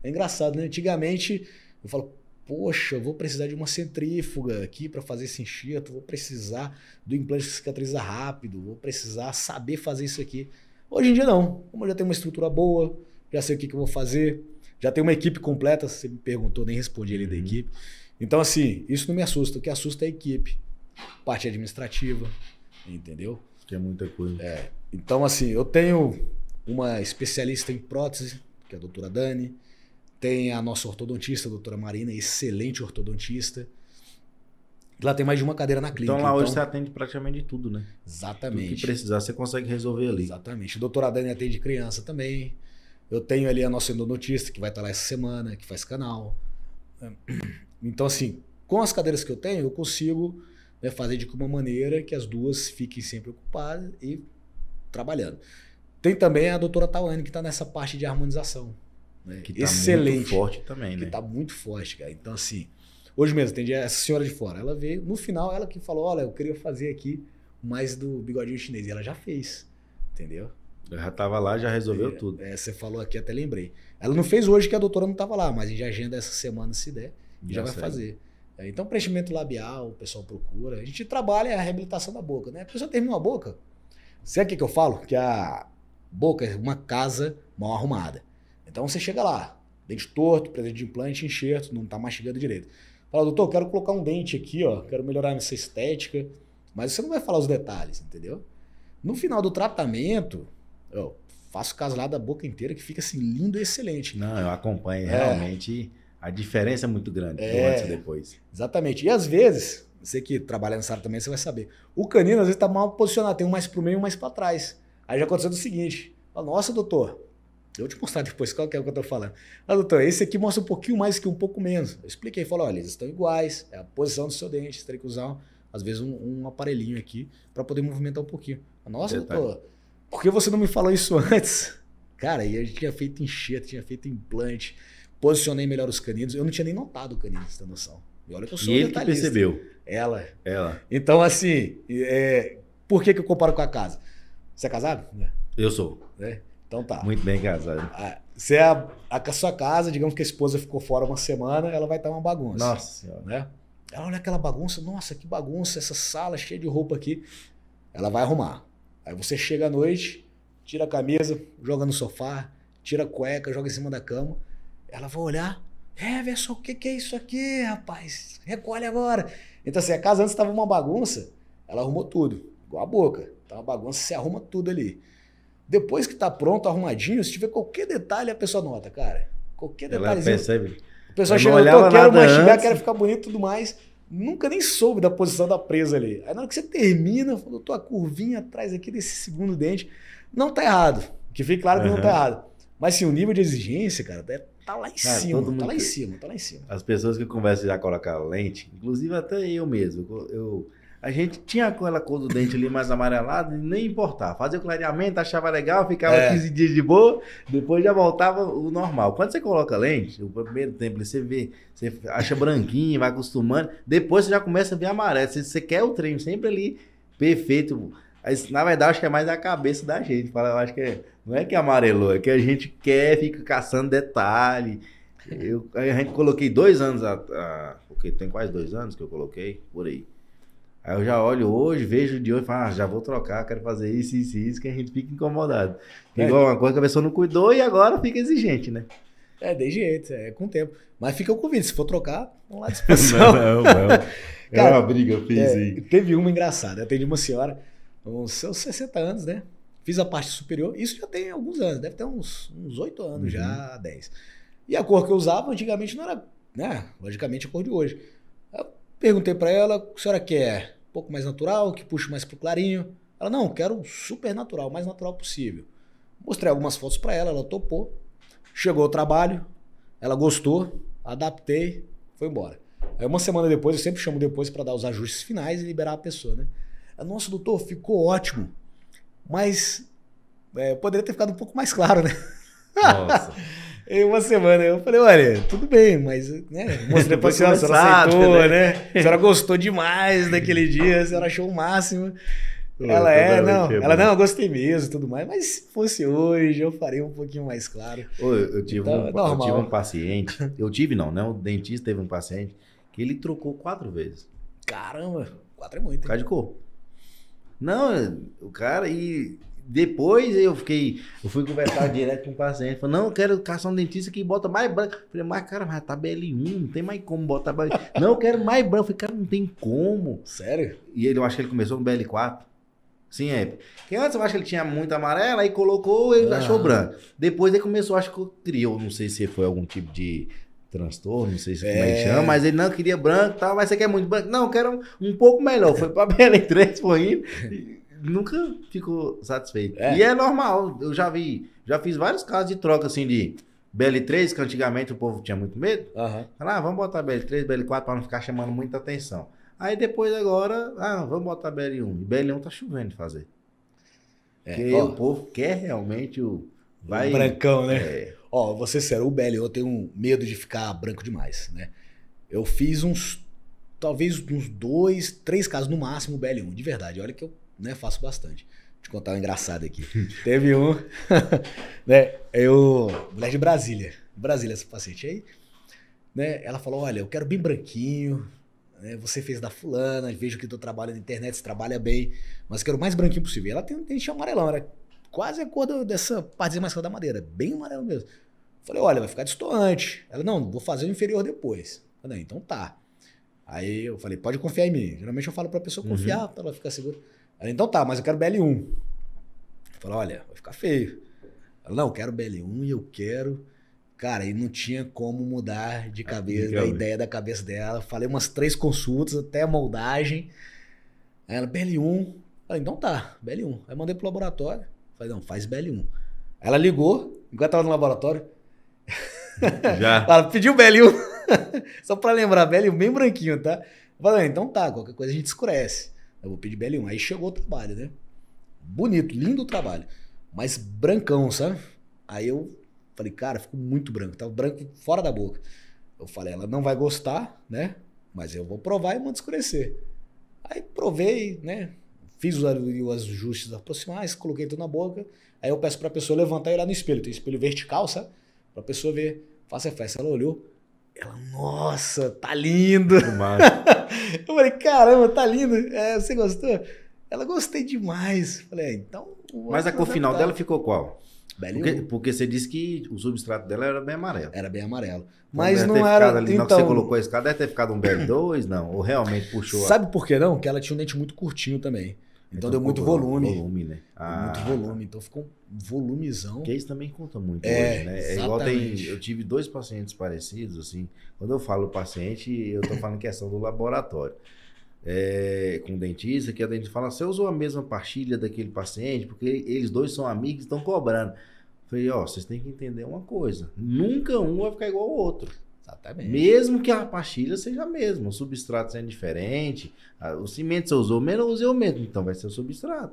É engraçado, né? Antigamente eu falo, poxa, eu vou precisar de uma centrífuga aqui para fazer esse enxerto, vou precisar do implante que cicatriza rápido, vou precisar saber fazer isso aqui. Hoje em dia não. Como eu já tenho uma estrutura boa, já sei o que eu vou fazer, já tenho uma equipe completa, você me perguntou, nem respondi ali da equipe. Então, assim, isso não me assusta. O que assusta é a equipe, parte administrativa, entendeu? Que é muita coisa. Então, assim, eu tenho uma especialista em prótese, que é a doutora Dani. Tem a nossa ortodontista, a doutora Marina, excelente ortodontista. Lá tem mais de uma cadeira na clínica. Então lá hoje você atende praticamente de tudo, né? Exatamente. Tudo que precisar você consegue resolver ali. Exatamente. A doutora Dani atende criança também. Eu tenho ali a nossa endodontista, que vai estar lá essa semana, que faz canal. Então, assim, com as cadeiras que eu tenho, eu consigo, né, fazer de uma maneira que as duas fiquem sempre ocupadas e trabalhando. Tem também a doutora Tawane, que está nessa parte de harmonização. Né? Que tá excelente. muito forte também, né? Que tá muito forte, cara. Então, assim, hoje mesmo, tem essa senhora de fora. Ela veio, no final, ela que falou: olha, eu queria fazer aqui mais do bigodinho chinês. E ela já fez, entendeu? Eu já tava lá, já resolveu tudo. Você falou aqui, até lembrei. Ela não fez hoje que a doutora não tava lá, mas a gente agenda essa semana, se der, e já vai fazer. Então, preenchimento labial, o pessoal procura. A gente trabalha a reabilitação da boca, né? A pessoa termina a boca. Sabe o que eu falo? Que a boca é uma casa mal arrumada. Então você chega lá, dente torto, presença de implante, enxerto, não tá mastigando direito. Fala, doutor, quero colocar um dente aqui, ó, quero melhorar essa estética, mas você não vai falar os detalhes, entendeu? No final do tratamento, eu faço caso lá da boca inteira que fica assim lindo e excelente. Não, eu acompanho realmente, a diferença é muito grande, do antes e depois. Exatamente. E às vezes, você que trabalha nessa área também, você vai saber, o canino às vezes tá mal posicionado, tem um mais pro meio e um mais pra trás. Aí já aconteceu o seguinte, fala, nossa, doutor, eu vou te mostrar depois qual que é o que eu tô falando. Ah, doutor, esse aqui mostra um pouquinho mais que um pouco menos. Eu expliquei, falei, olha, eles estão iguais, é a posição do seu dente, você teria que usar, às vezes, um aparelhinho aqui para poder movimentar um pouquinho. Nossa, doutor, por que você não me falou isso antes? Cara, e a gente tinha feito enxerto, tinha feito implante, posicionei melhor os caninos, eu não tinha nem notado o canino, você tem noção. E olha que eu sou ele que percebeu? Ela. Ela. Então, assim, por que eu comparo com a casa? Você é casado? Eu sou. Então tá. Muito bem casado. Se a sua casa, digamos que a esposa ficou fora uma semana, ela vai estar uma bagunça. Nossa Senhora. Né? Ela olha aquela bagunça, nossa, que bagunça, essa sala cheia de roupa aqui. Ela vai arrumar. Aí você chega à noite, tira a camisa, joga no sofá, tira a cueca, joga em cima da cama. Ela vai olhar, vê só o que é isso aqui, rapaz? Recolhe agora. Então assim, a casa antes estava uma bagunça, ela arrumou tudo, igual a boca. Tá uma bagunça, você arruma tudo ali. Depois que tá pronto, arrumadinho, se tiver qualquer detalhe, a pessoa nota, cara. Qualquer detalhezinho. Ela percebe. A pessoa chega, eu quero mastigar, quero ficar bonito e tudo mais. Nunca nem soube da posição da presa ali. Aí na hora que você termina, falou, a curvinha atrás aqui desse segundo dente. Não tá errado. Que fique claro que não tá errado. Mas sim, o nível de exigência, cara, tá lá em cima. Tá lá em cima, tá lá em cima. As pessoas que conversam já colocaram lente, inclusive até eu mesmo. A gente tinha aquela cor do dente ali mais amarelado, nem importava. Fazia o clareamento, achava legal, ficava 15 dias de boa, depois já voltava o normal. Quando você coloca lente, o primeiro tempo você vê, você acha branquinho, vai acostumando, depois você já começa a ver amarelo. Você quer o treino sempre ali perfeito. Na verdade, acho que é mais a cabeça da gente. Eu acho que não é que amarelou, é que a gente quer, fica caçando detalhe. A gente coloquei 2 anos, porque tem quase 2 anos que eu coloquei, por aí. Aí eu já olho hoje, vejo de hoje e falo, já vou trocar, quero fazer isso, que a gente fica incomodado. Igual uma coisa que a pessoa não cuidou e agora fica exigente, né? De jeito, com o tempo. Mas fica o convite, se for trocar, vamos lá à disposição. Não. Cara, uma briga eu fiz aí. Teve uma engraçada, eu atendi uma senhora, uns seus 60 anos, né? Fiz a parte superior, isso já tem alguns anos, deve ter uns 8 anos já, 10. E a cor que eu usava antigamente não era, né? Logicamente a cor de hoje. Eu perguntei pra ela, o que a senhora quer? Um pouco mais natural, que puxe mais pro clarinho? Ela, não, quero super natural, o mais natural possível. Mostrei algumas fotos pra ela, ela topou. Chegou ao trabalho, ela gostou, adaptei, foi embora. Aí uma semana depois, eu sempre chamo depois pra dar os ajustes finais e liberar a pessoa, né? Nossa, doutor, ficou ótimo, mas poderia ter ficado um pouco mais claro, né? Nossa. Em uma semana eu falei, olha, tudo bem, mas, né, mostrei pra senhora, a senhora aceitou, né? A senhora gostou demais daquele dia, a senhora achou o máximo. Ela eu gostei mesmo e tudo mais, mas se fosse hoje, eu faria um pouquinho mais claro. Eu tive um paciente, o dentista teve um paciente que ele trocou 4 vezes. Caramba, 4 é muito, hein? Por causa de cor. Não, o cara, e depois eu fui conversar direto com o paciente, falei, não, eu quero caçar um dentista que bota mais branco. Eu falei, mas cara, mas tá BL1, não tem mais como botar mais. Não, eu quero mais branco. Eu falei, cara, não tem como. Sério? E eu acho que ele começou no BL4. Sim, Porque antes eu acho que ele tinha muito amarelo, aí colocou, ele achou branco. Depois ele começou, acho que criou, não sei se foi algum tipo de transtorno, não sei se como é que chama, mas ele não queria branco e tal, mas você quer muito branco? Não, eu quero um pouco melhor. Foi pra BL3, foi indo, nunca ficou satisfeito. E é normal, eu já fiz vários casos de troca assim de BL3, que antigamente o povo tinha muito medo. Vamos botar BL3, BL4 pra não ficar chamando muita atenção. Aí depois agora, vamos botar BL1. E BL1 tá chovendo de fazer. Porque o povo quer realmente o brancão, né? Ó, vou ser sério, o BL1 eu tenho medo de ficar branco demais, né? Eu fiz talvez uns 2, 3 casos no máximo BL1, de verdade. Olha que eu, né, faço bastante. Vou te contar um engraçado aqui. Teve um, né? Mulher de Brasília, essa paciente aí, né? Ela falou: olha, eu quero bem branquinho, né? Você fez da fulana, vejo que tu trabalha na internet, você trabalha bem, mas eu quero o mais branquinho possível. Ela tem um dente amarelão, era quase a cor dessa partezinha mais cor da madeira, bem amarelo mesmo. Falei: olha, vai ficar destoante. Ela: não, vou fazer o inferior depois. Falei: então tá. Aí eu falei: pode confiar em mim. Geralmente eu falo pra pessoa confiar, pra ela ficar segura. Ela: então tá, mas eu quero BL1. Eu falei: olha, vai ficar feio. Ela: não, eu quero BL1 e eu quero... Cara, e não tinha como mudar de cabeça, a ideia da cabeça dela. Falei umas 3 consultas, até a moldagem. Aí ela: BL1. Falei: então tá, BL1. Aí mandei pro laboratório. Falei: não, faz BL1. Ela ligou, enquanto tava no laboratório. Já. Ela pediu BL1. Só pra lembrar, BL1 bem branquinho, tá? Falei: então tá, qualquer coisa a gente escurece. Eu vou pedir BL1. Aí chegou o trabalho, né? Bonito, lindo o trabalho. Mas brancão, sabe? Aí eu falei: cara, ficou muito branco. Tava branco fora da boca. Eu falei: ela não vai gostar, né? Mas eu vou provar e mando escurecer. Aí provei, né? Fiz os ajustes proximais, coloquei tudo na boca. Aí eu peço pra pessoa levantar e olhar no espelho. Tem espelho vertical, sabe? Pra pessoa ver. Faça a festa. Ela olhou. Ela: nossa, tá lindo. Eu falei: caramba, tá lindo. Você gostou? Ela: gostei demais. Falei: então... Mas a cor final dela ficou qual? BL1. Porque você disse que o substrato dela era bem amarelo. Era bem amarelo. Mas não era... Ali, então, que você colocou a escada, deve ter ficado um BL2, não? Ou realmente puxou... Sabe por que não? Porque ela tinha um dente muito curtinho também. Então deu muito volume. Volume, né? Muito volume. Então ficou um volumezão. Que isso também conta muito hoje, né? Exatamente. É igual eu tive 2 pacientes parecidos, assim. Quando eu falo paciente, eu tô falando questão do laboratório. Com o dentista, que a dentista fala: você usou a mesma pastilha daquele paciente, porque eles 2 são amigos e estão cobrando. Falei: vocês têm que entender uma coisa. Nunca um vai ficar igual ao outro. Exatamente. Mesmo que a pastilha seja a mesma, o substrato sendo diferente, o cimento você usou menos, eu usei o mesmo, então vai ser o substrato.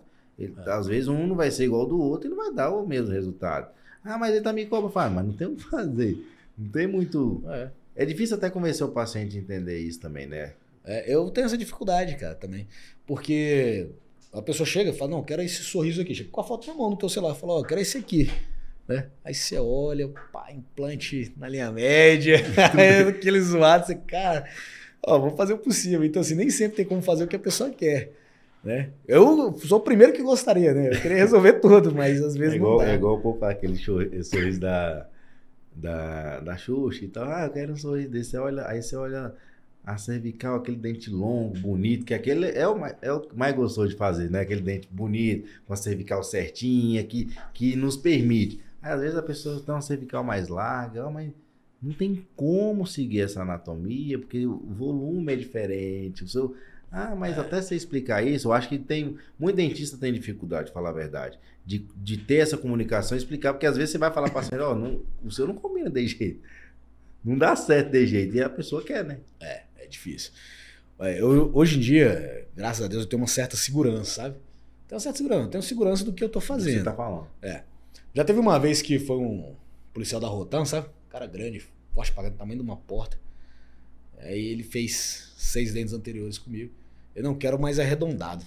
Às vezes um não vai ser igual ao do outro e não vai dar o mesmo resultado. Mas ele tá me cobrando. Fala: mas não tem o que fazer. Não tem muito... É difícil até convencer o paciente a entender isso também, né? Eu tenho essa dificuldade, cara, também. Porque a pessoa chega e fala: não, quero esse sorriso aqui. Chega com a foto na mão no teu celular. Fala: quero esse aqui. Né? Aí você olha, pá, implante na linha média, aquele zoado, você: cara, vou fazer o possível. Então, assim, nem sempre tem como fazer o que a pessoa quer, né? Eu sou o primeiro que gostaria, né? Eu queria resolver tudo, mas às vezes não dá. É igual o povo fala aquele sorriso da Xuxa e tal. Eu quero um sorriso desse. Aí você olha a cervical, aquele dente longo, bonito, que aquele é o mais gostoso de fazer, né? Aquele dente bonito, com a cervical certinha, que nos permite. Aí, às vezes a pessoa tem uma cervical mais larga, mas não tem como seguir essa anatomia, porque o volume é diferente. Mas até você explicar isso, eu acho que muito dentista tem dificuldade, de falar a verdade, de ter essa comunicação e explicar, porque às vezes você vai falar para a não, o seu não combina de jeito, não dá certo de jeito, e a pessoa quer, né? É difícil. Hoje em dia, graças a Deus, eu tenho uma certa segurança, sabe? Tenho uma certa segurança, tenho segurança do que eu tô fazendo. Você tá falando. Já teve uma vez que foi um policial da Rotan, sabe? Um cara grande, forte, pagando o tamanho de uma porta. Aí ele fez 6 dentes anteriores comigo. Eu: não quero mais arredondado.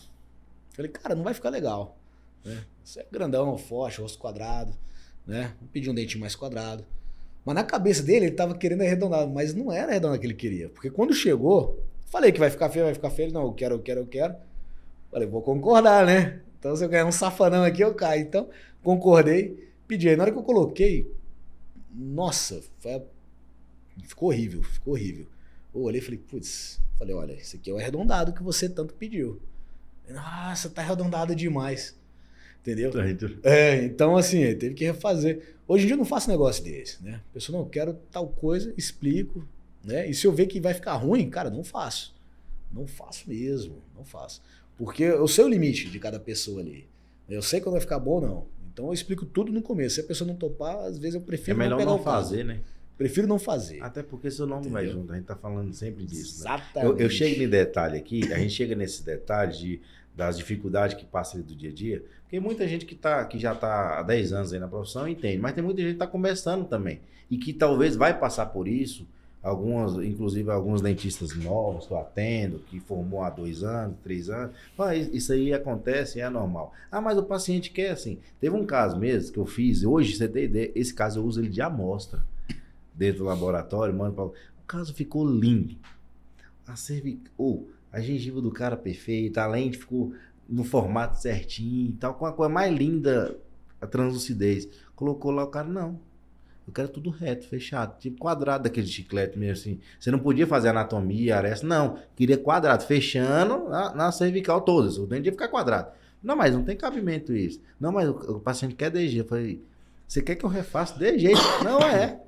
Falei: cara, não vai ficar legal, né? Você é grandão, forte, rosto quadrado, né? Vou pedir um dentinho mais quadrado. Mas na cabeça dele, ele tava querendo arredondado, mas não era arredondado que ele queria. Porque quando chegou, falei que vai ficar feio. Ele: não, eu quero. Falei: vou concordar, né? Então se eu ganhar um safanão aqui, eu caio. Então, concordei, pedi. Aí na hora que eu coloquei, nossa, ficou horrível. Eu olhei e falei: putz, olha, esse aqui é o arredondado que você tanto pediu. Nossa, tá arredondado demais. Entendeu? Então assim, teve que refazer. Hoje em dia eu não faço negócio desse, né? A pessoa: não, quero tal coisa, explico, né? E se eu ver que vai ficar ruim, cara, não faço. Não faço mesmo, não faço. Porque eu sei o limite de cada pessoa ali. Eu sei quando vai ficar bom ou não. Então eu explico tudo no começo. Se a pessoa não topar, às vezes eu prefiro não pegar o caso. É melhor não fazer, né? Prefiro não fazer. Até porque seu nome vai junto, a gente tá falando sempre disso. Né? Exatamente. Eu chego em detalhe aqui, a gente chega nesse detalhe de das dificuldades que passa ali do dia a dia. Porque muita gente que já está há 10 anos aí na profissão entende, mas tem muita gente que está começando também. E que talvez vai passar por isso, inclusive alguns dentistas novos que eu atendo, que formou há 2 anos, 3 anos. Mas isso aí acontece, é normal. Ah, mas o paciente quer assim. Teve um caso mesmo que eu fiz, hoje, você tem ideia, esse caso eu uso ele de amostra dentro do laboratório, mando pra... O caso ficou lindo. A gengiva do cara perfeita, a lente ficou no formato certinho e tal, com a coisa mais linda, a translucidez. Colocou lá o cara, não. Eu quero tudo reto, fechado, tipo quadrado daquele chiclete mesmo assim. Você não podia fazer anatomia, aresta, não. Queria quadrado, fechando na cervical toda. O dente ia ficar quadrado. Não, mas não tem cabimento isso. Não, mas o paciente quer DG. Eu falei, você quer que eu refaça de jeito? Não é.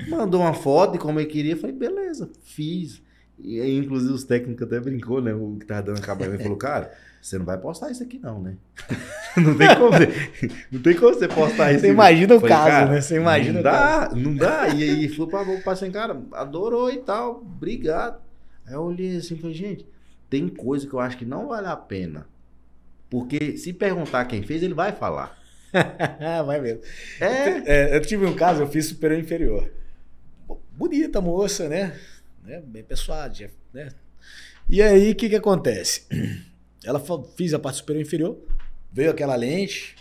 Mandou uma foto de como ele queria. Eu falei, beleza, fiz. E aí, inclusive, os técnicos até brincou, né? O que tava dando acabamento falou, cara, você não vai postar isso aqui não, né? Não tem como você postar isso. Você imagina o caso, cara, né? Você imagina o caso. Não dá. E aí, falou para o paciente, cara, adorou e tal, obrigado. Aí eu olhei assim e falei, gente, tem coisa que eu acho que não vale a pena. Porque se perguntar quem fez, ele vai falar. Vai mesmo. Eu tive um caso, eu fiz superior e inferior. Bonita moça, né? Bem pessoada, né? E aí, o que acontece? Fiz a parte superior e inferior, veio aquela lente,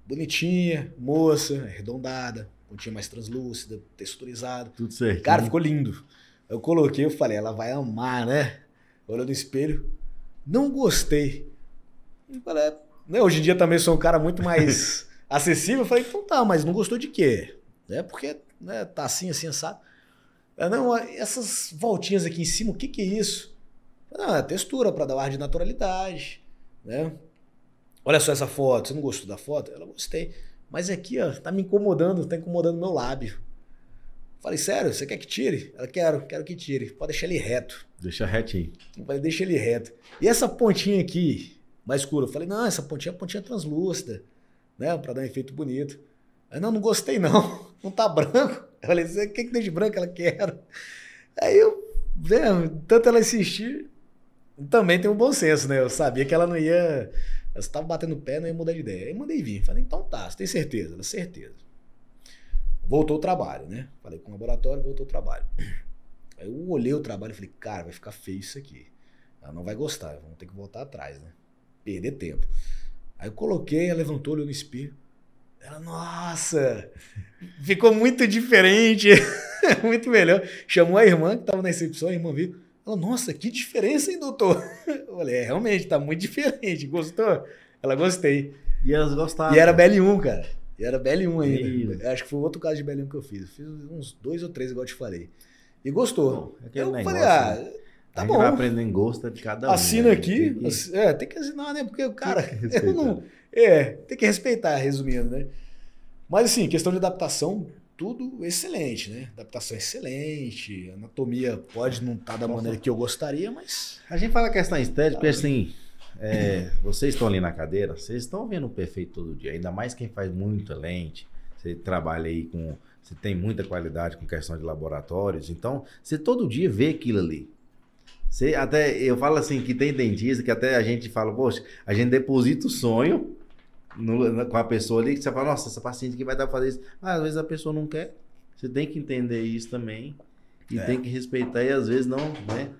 bonitinha, moça, arredondada, pontinha mais translúcida, texturizada. Tudo certo. Cara, ficou lindo. Eu coloquei, eu falei, ela vai amar, né? Olhou no espelho, não gostei. Eu falei, né? Hoje em dia também sou um cara muito mais acessível. Eu falei, então tá, mas não gostou de quê? Porque né, tá assim, assado. Não, essas voltinhas aqui em cima, o que é isso? Não, é textura para dar um ar de naturalidade, né? Olha só essa foto, você não gostou da foto? Ela gostei. Mas aqui, ó, tá me incomodando, tá incomodando meu lábio. Falei, sério, você quer que tire? Ela, quero que tire. Pode deixar ele reto. Deixa retinho. Eu falei, deixa ele reto. E essa pontinha aqui, mais escura? Eu falei, não, essa pontinha é pontinha translúcida, né? Para dar um efeito bonito. Aí, não gostei não, não tá branco. Eu falei, você quer que deixe branco? Ela quer. Aí eu, né, tanto ela insistir, também tem um bom senso, né? Eu sabia que ela não ia, ela estava batendo o pé, não ia mudar de ideia. Aí mandei vir, falei, então tá, você tem certeza? Ela, certeza. Voltou o trabalho, né? Falei com o laboratório, voltou o trabalho. Aí eu olhei o trabalho e falei, cara, vai ficar feio isso aqui. Ela não vai gostar, vamos ter que voltar atrás, né? Perder tempo. Aí eu coloquei, ela levantou, olhou no espelho. Ela, nossa, ficou muito diferente, muito melhor. Chamou a irmã que estava na recepção, a irmã viu. Ela, nossa, que diferença, hein, doutor? Eu falei, realmente, tá muito diferente. Gostou? Ela, gostei. E elas gostaram. E era BL1, cara. E era BL1 ainda. Eu acho que foi outro caso de BL1 que eu fiz. Eu fiz uns 2 ou 3, igual eu te falei. E gostou. Não, eu falei, tá a bom. gente vai aprendendo gosto de cada um. Assina né? aqui. Tem que assinar, né? Porque o cara... Eu não, tem que respeitar, resumindo, né? Mas assim, questão de adaptação, tudo excelente, né? Adaptação excelente, anatomia pode não estar da maneira que eu gostaria, mas... A gente fala questão estética, porque assim, vocês estão ali na cadeira, vocês estão vendo o perfeito todo dia, ainda mais quem faz muita lente, você trabalha aí com... Você tem muita qualidade com questão de laboratórios, então você todo dia vê aquilo ali. Eu falo assim, que tem dentista que até a gente fala, poxa, a gente deposita o sonho com a pessoa ali, que você fala, nossa, essa paciente aqui vai dar pra fazer isso. Às vezes a pessoa não quer. Você tem que entender isso também. E tem que respeitar, e às vezes não, né?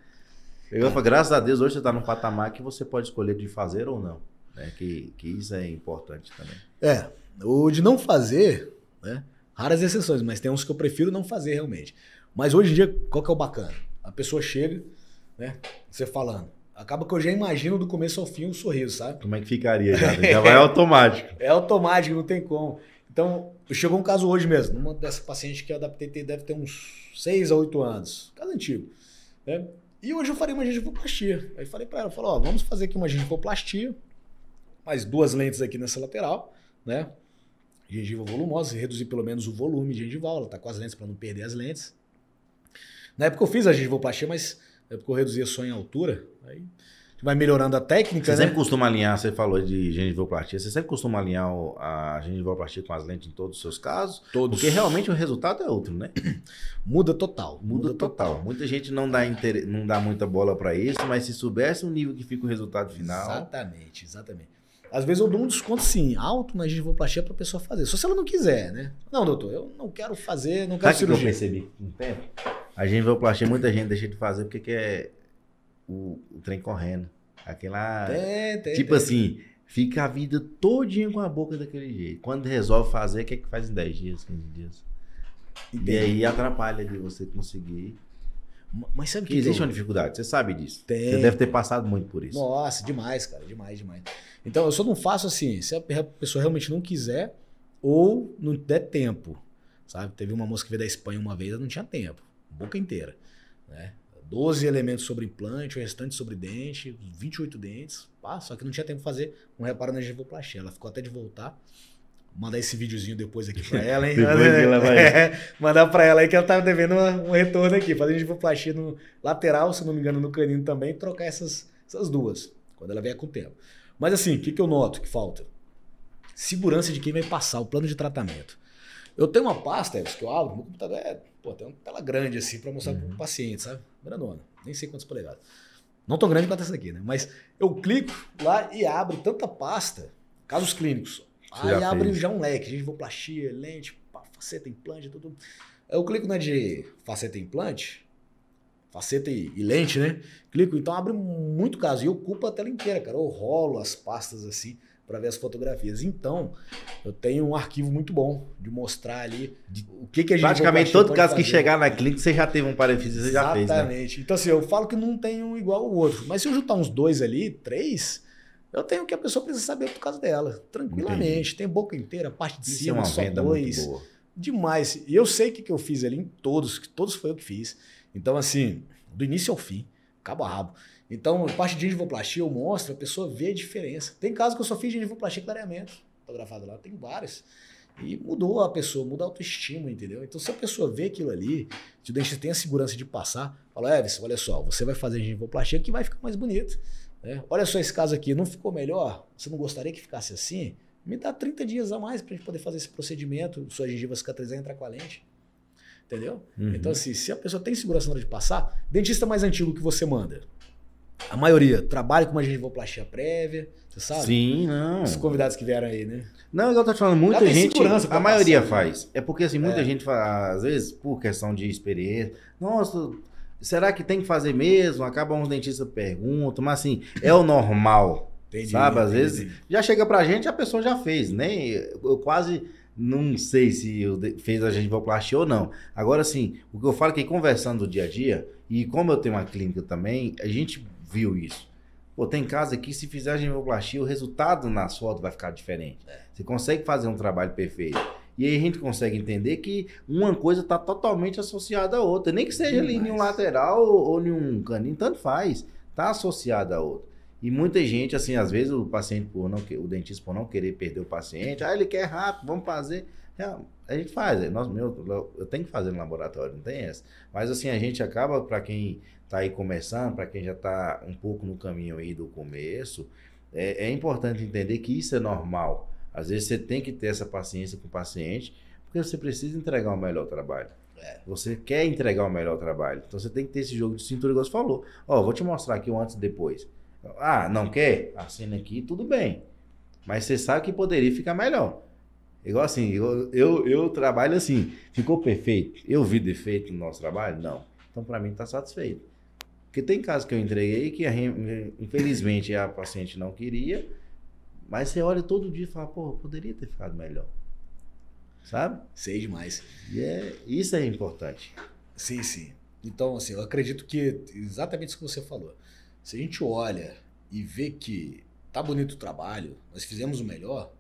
Eu falo, graças a Deus, hoje você tá num patamar que você pode escolher de fazer ou não. Né? Que isso é importante também. O de não fazer, né? Raras exceções, mas tem uns que eu prefiro não fazer realmente. Mas hoje em dia, qual que é o bacana? A pessoa chega, né? Você falando. Acaba que eu já imagino do começo ao fim um sorriso, sabe? Como é que ficaria já? Já vai automático. É automático, não tem como. Então, chegou um caso hoje mesmo. Uma dessa paciente que eu adaptei deve ter uns 6 a 8 anos. Caso antigo. Né? E hoje eu farei uma gengivoplastia. Aí falei pra ela, vamos fazer aqui uma gengivoplastia. Mais 2 lentes aqui nessa lateral, né? Gengiva volumosa, reduzir pelo menos o volume gengival. Ela tá com as lentes para não perder as lentes. Na época eu fiz a gengivoplastia, mas... É porque eu reduzia só em altura. Aí vai melhorando a técnica, Você né? sempre costuma alinhar, você falou de gengivoplastia, você sempre costuma alinhar a gengivoplastia com as lentes em todos os seus casos? Todos. Porque realmente o resultado é outro, né? Muda total. Muda total. Muita gente não dá muita bola para isso, mas se soubesse o nível que fica o resultado final... Exatamente. Às vezes eu dou um desconto, sim, alto na gengivoplastia para a pessoa fazer. Só se ela não quiser, né? Não, doutor, eu não quero fazer, não quero Sabe o que cirurgia. eu percebi com o tempo? A gengivoplastia, muita gente deixa de fazer porque quer o trem correndo. Aquela... tipo assim, fica a vida todinha com a boca daquele jeito. Quando resolve fazer, o que é que faz em 10 dias, 15 dias? Entendi. E aí atrapalha de você conseguir. Mas sabe Que existe uma dificuldade, você sabe disso. Tem. Você deve ter passado muito por isso. Nossa, demais, cara, demais. Então, eu só não faço assim, se a pessoa realmente não quiser ou não der tempo, sabe? Teve uma moça que veio da Espanha uma vez, ela não tinha tempo, boca inteira, né? 12 elementos sobre implante, o restante sobre dente, 28 dentes, só que não tinha tempo de fazer um reparo na gengivoplastia. Ela ficou até de voltar. Mandar esse videozinho depois aqui pra ela, hein? Depois que ela vai... mandar pra ela aí que ela tava devendo um retorno aqui. Fazer gengivoplastia no lateral, se não me engano, no canino também, e trocar essas duas, quando ela vier com o tempo. Mas assim, o que eu noto que falta? Segurança de quem vai passar o plano de tratamento. Eu tenho uma pasta, que eu abro, meu computador tem uma tela grande assim pra mostrar pro paciente, sabe? Grandona, nem sei quantas polegadas. Não tão grande quanto essa aqui, né? Mas eu clico lá e abro tanta pasta, casos clínicos. Aí abre já um leque, gengivoplastia, lente, faceta, implante, tudo. Eu clico na de faceta e implante, faceta e lente, né? Clico, então abre muito caso. E ocupa a tela inteira, cara. Eu rolo as pastas assim para ver as fotografias. Então, eu tenho um arquivo muito bom de mostrar ali o que a gente praticamente todo caso que chegar na clínica, você já teve um parafísio, você já fez, né? Exatamente. Então, assim, eu falo que não tem um igual ao outro. Mas se eu juntar uns 2 ali, 3... eu tenho o que a pessoa precisa saber por causa dela, tranquilamente. Entendi. Tem boca inteira, parte de cima, é só 2. Demais. E eu sei o que eu fiz ali em todos, que todos foi eu que fiz. Então, assim, do início ao fim, cabo a rabo. Então, parte de gengivoplastia eu mostro, a pessoa vê a diferença. Tem casos que eu só fiz gengivoplastia e clareamento, fotografado lá, tem vários. E mudou a pessoa, muda a autoestima, entendeu? Então, se a pessoa vê aquilo ali, se o dentista tem a segurança de passar, fala, Everson, olha só, você vai fazer gengivoplastia que vai ficar mais bonito. Olha só esse caso aqui, não ficou melhor? Você não gostaria que ficasse assim? Me dá 30 dias a mais para a gente poder fazer esse procedimento, sua gengiva cicatrizar e entrar com a lente. Entendeu? Então, assim, se a pessoa tem segurança na hora de passar, dentista mais antigo que você manda, a maioria trabalha com uma gengivoplastia prévia, você sabe? Sim, não. Os convidados que vieram aí, né? Não, igual eu tô te falando, muita gente, a maioria faz. É porque, assim, muita gente faz, às vezes, por questão de experiência, nossa... será que tem que fazer mesmo? Acaba uns dentistas perguntam, mas assim, é o normal, entendi, sabe? Às vezes já chega pra gente, a pessoa já fez, nem eu quase não sei se fez a gengivoplastia ou não. Agora sim, o que eu falo é que conversando do dia a dia, e como eu tenho uma clínica também, a gente viu isso. Pô, tem casos aqui, se fizer a gengivoplastia, o resultado nas fotos vai ficar diferente. Você consegue fazer um trabalho perfeito. E aí a gente consegue entender que uma coisa está totalmente associada à outra. Nem que seja ali em um lateral ou em um canino, tanto faz. Está associada à outra. E muita gente, assim, às vezes o paciente, o dentista por não querer perder o paciente, ele quer rápido, vamos fazer. A gente faz. Eu tenho que fazer no laboratório, não tem essa. Mas assim, a gente acaba, para quem está aí começando, para quem já está um pouco no caminho aí do começo, é importante entender que isso é normal. Às vezes você tem que ter essa paciência com o paciente, porque você precisa entregar o melhor trabalho. Você quer entregar o melhor trabalho. Então você tem que ter esse jogo de cintura, igual você falou. Vou te mostrar aqui o antes e depois. Não quer? Assina aqui, tudo bem. Mas você sabe que poderia ficar melhor. Igual assim, eu trabalho assim. Ficou perfeito? Eu vi defeito no nosso trabalho? Não. Então para mim está satisfeito. Porque tem casos que eu entreguei que infelizmente a paciente não queria. Mas você olha todo dia e fala, poderia ter ficado melhor. Sabe? Sei demais. E isso é importante. Sim, sim. Então, assim, eu acredito que exatamente isso que você falou. Se a gente olha e vê que tá bonito o trabalho, nós fizemos o melhor,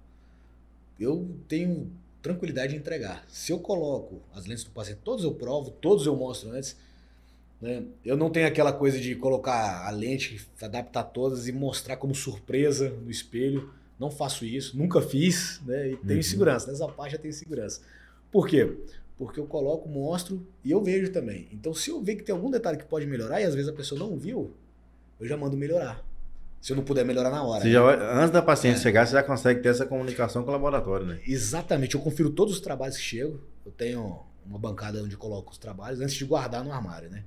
eu tenho tranquilidade de entregar. Se eu coloco as lentes do paciente, todos eu provo, todos eu mostro antes, né? Eu não tenho aquela coisa de colocar a lente, adaptar todas e mostrar como surpresa no espelho. Não faço isso, nunca fiz, né? E tenho segurança. Nessa parte já tenho segurança. Por quê? Porque eu coloco, mostro e eu vejo também. Então, se eu ver que tem algum detalhe que pode melhorar e às vezes a pessoa não viu, eu já mando melhorar. Se eu não puder melhorar na hora. Você já, antes da paciente chegar, você já consegue ter essa comunicação com o laboratório, né? Exatamente. Eu confiro todos os trabalhos que chegam. Eu tenho uma bancada onde eu coloco os trabalhos antes de guardar no armário, né?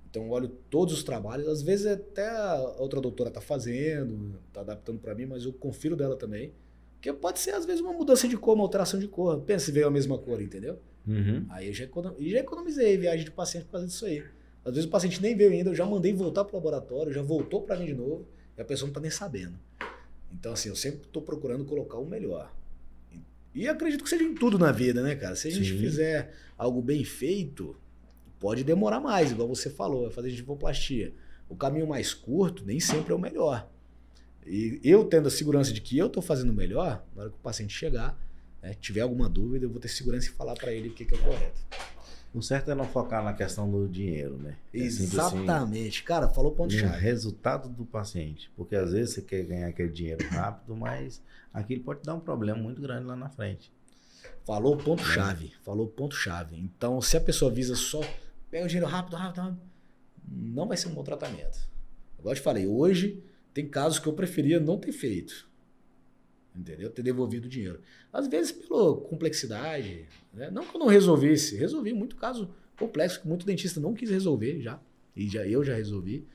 Então eu olho todos os trabalhos. Às vezes até a outra doutora tá fazendo, tá adaptando para mim, mas eu confiro dela também. Porque pode ser, às vezes, uma mudança de cor, uma alteração de cor. Pensa se veio a mesma cor, entendeu? Uhum. Aí eu já economizei viagem de paciente por causa disso aí. Às vezes o paciente nem veio ainda, eu já mandei voltar pro laboratório, já voltou para mim de novo, e a pessoa não tá nem sabendo. Então, assim, eu sempre tô procurando colocar o melhor. E acredito que seja em tudo na vida, né, cara? Se a gente fizer algo bem feito, pode demorar mais, igual você falou, é fazer gengivoplastia. O caminho mais curto nem sempre é o melhor. E eu tendo a segurança de que eu tô fazendo o melhor, na hora que o paciente chegar, né, tiver alguma dúvida, eu vou ter segurança em falar para ele o que é o correto. O certo é não focar na questão do dinheiro, né? Exatamente. Assim, cara, falou ponto-chave. No resultado do paciente. Porque às vezes você quer ganhar aquele dinheiro rápido, mas aquilo pode dar um problema muito grande lá na frente. Falou ponto-chave. Falou ponto-chave. Então, se a pessoa visa só pega o dinheiro rápido, não vai ser um bom tratamento. Igual eu te falei, hoje tem casos que eu preferia não ter feito. Entendeu? Ter devolvido o dinheiro. Às vezes pela complexidade, né? Não que eu não resolvesse. Resolvi muito caso complexo que muito dentista não quis resolver já. E eu já resolvi.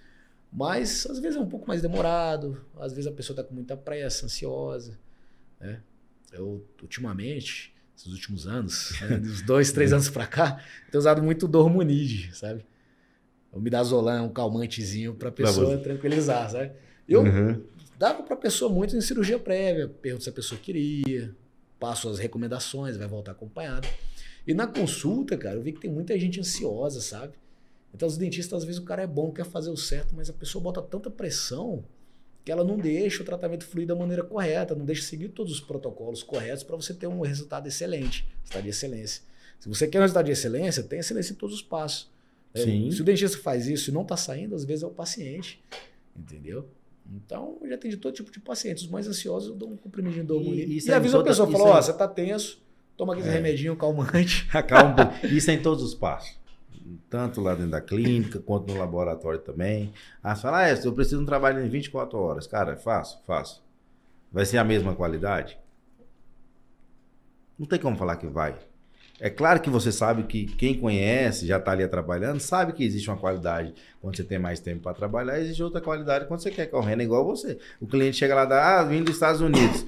Mas às vezes é um pouco mais demorado. Às vezes a pessoa está com muita pressa, ansiosa. Né? Eu, ultimamente, esses últimos anos, né? Dos 2, 3 anos para cá, tenho usado muito Dormonide, sabe? O Midazolam é um calmantezinho para a pessoa tranquilizar, sabe? Eu dava para a pessoa muito em cirurgia prévia, pergunto se a pessoa queria, passo as recomendações, vai voltar acompanhado. E na consulta, cara, eu vi que tem muita gente ansiosa, sabe? Então os dentistas, às vezes o cara é bom, quer fazer o certo, mas a pessoa bota tanta pressão que ela não deixa o tratamento fluir da maneira correta, não deixa seguir todos os protocolos corretos para você ter um resultado excelente, resultado de excelência. Se você quer um resultado de excelência, tem excelência em todos os passos. Sim. Se o dentista faz isso e não está saindo, às vezes é o paciente, entendeu? Então, eu já atendi todo tipo de pacientes. Os mais ansiosos, eu dou um comprimidinho de Dormonide. E avisa a pessoa, fala, ó, você tá tenso, toma aquele remedinho calmante. Acalma um pouco. Isso é em todos os passos. Tanto lá dentro da clínica, quanto no laboratório também. Ah, você fala, eu preciso de um trabalho em 24 horas. Cara, faço. Vai ser a mesma qualidade? Não tem como falar que vai. É claro que você sabe que quem conhece, já está ali trabalhando, sabe que existe uma qualidade quando você tem mais tempo para trabalhar, existe outra qualidade quando você quer correndo, igual você. O cliente chega lá, vindo dos Estados Unidos.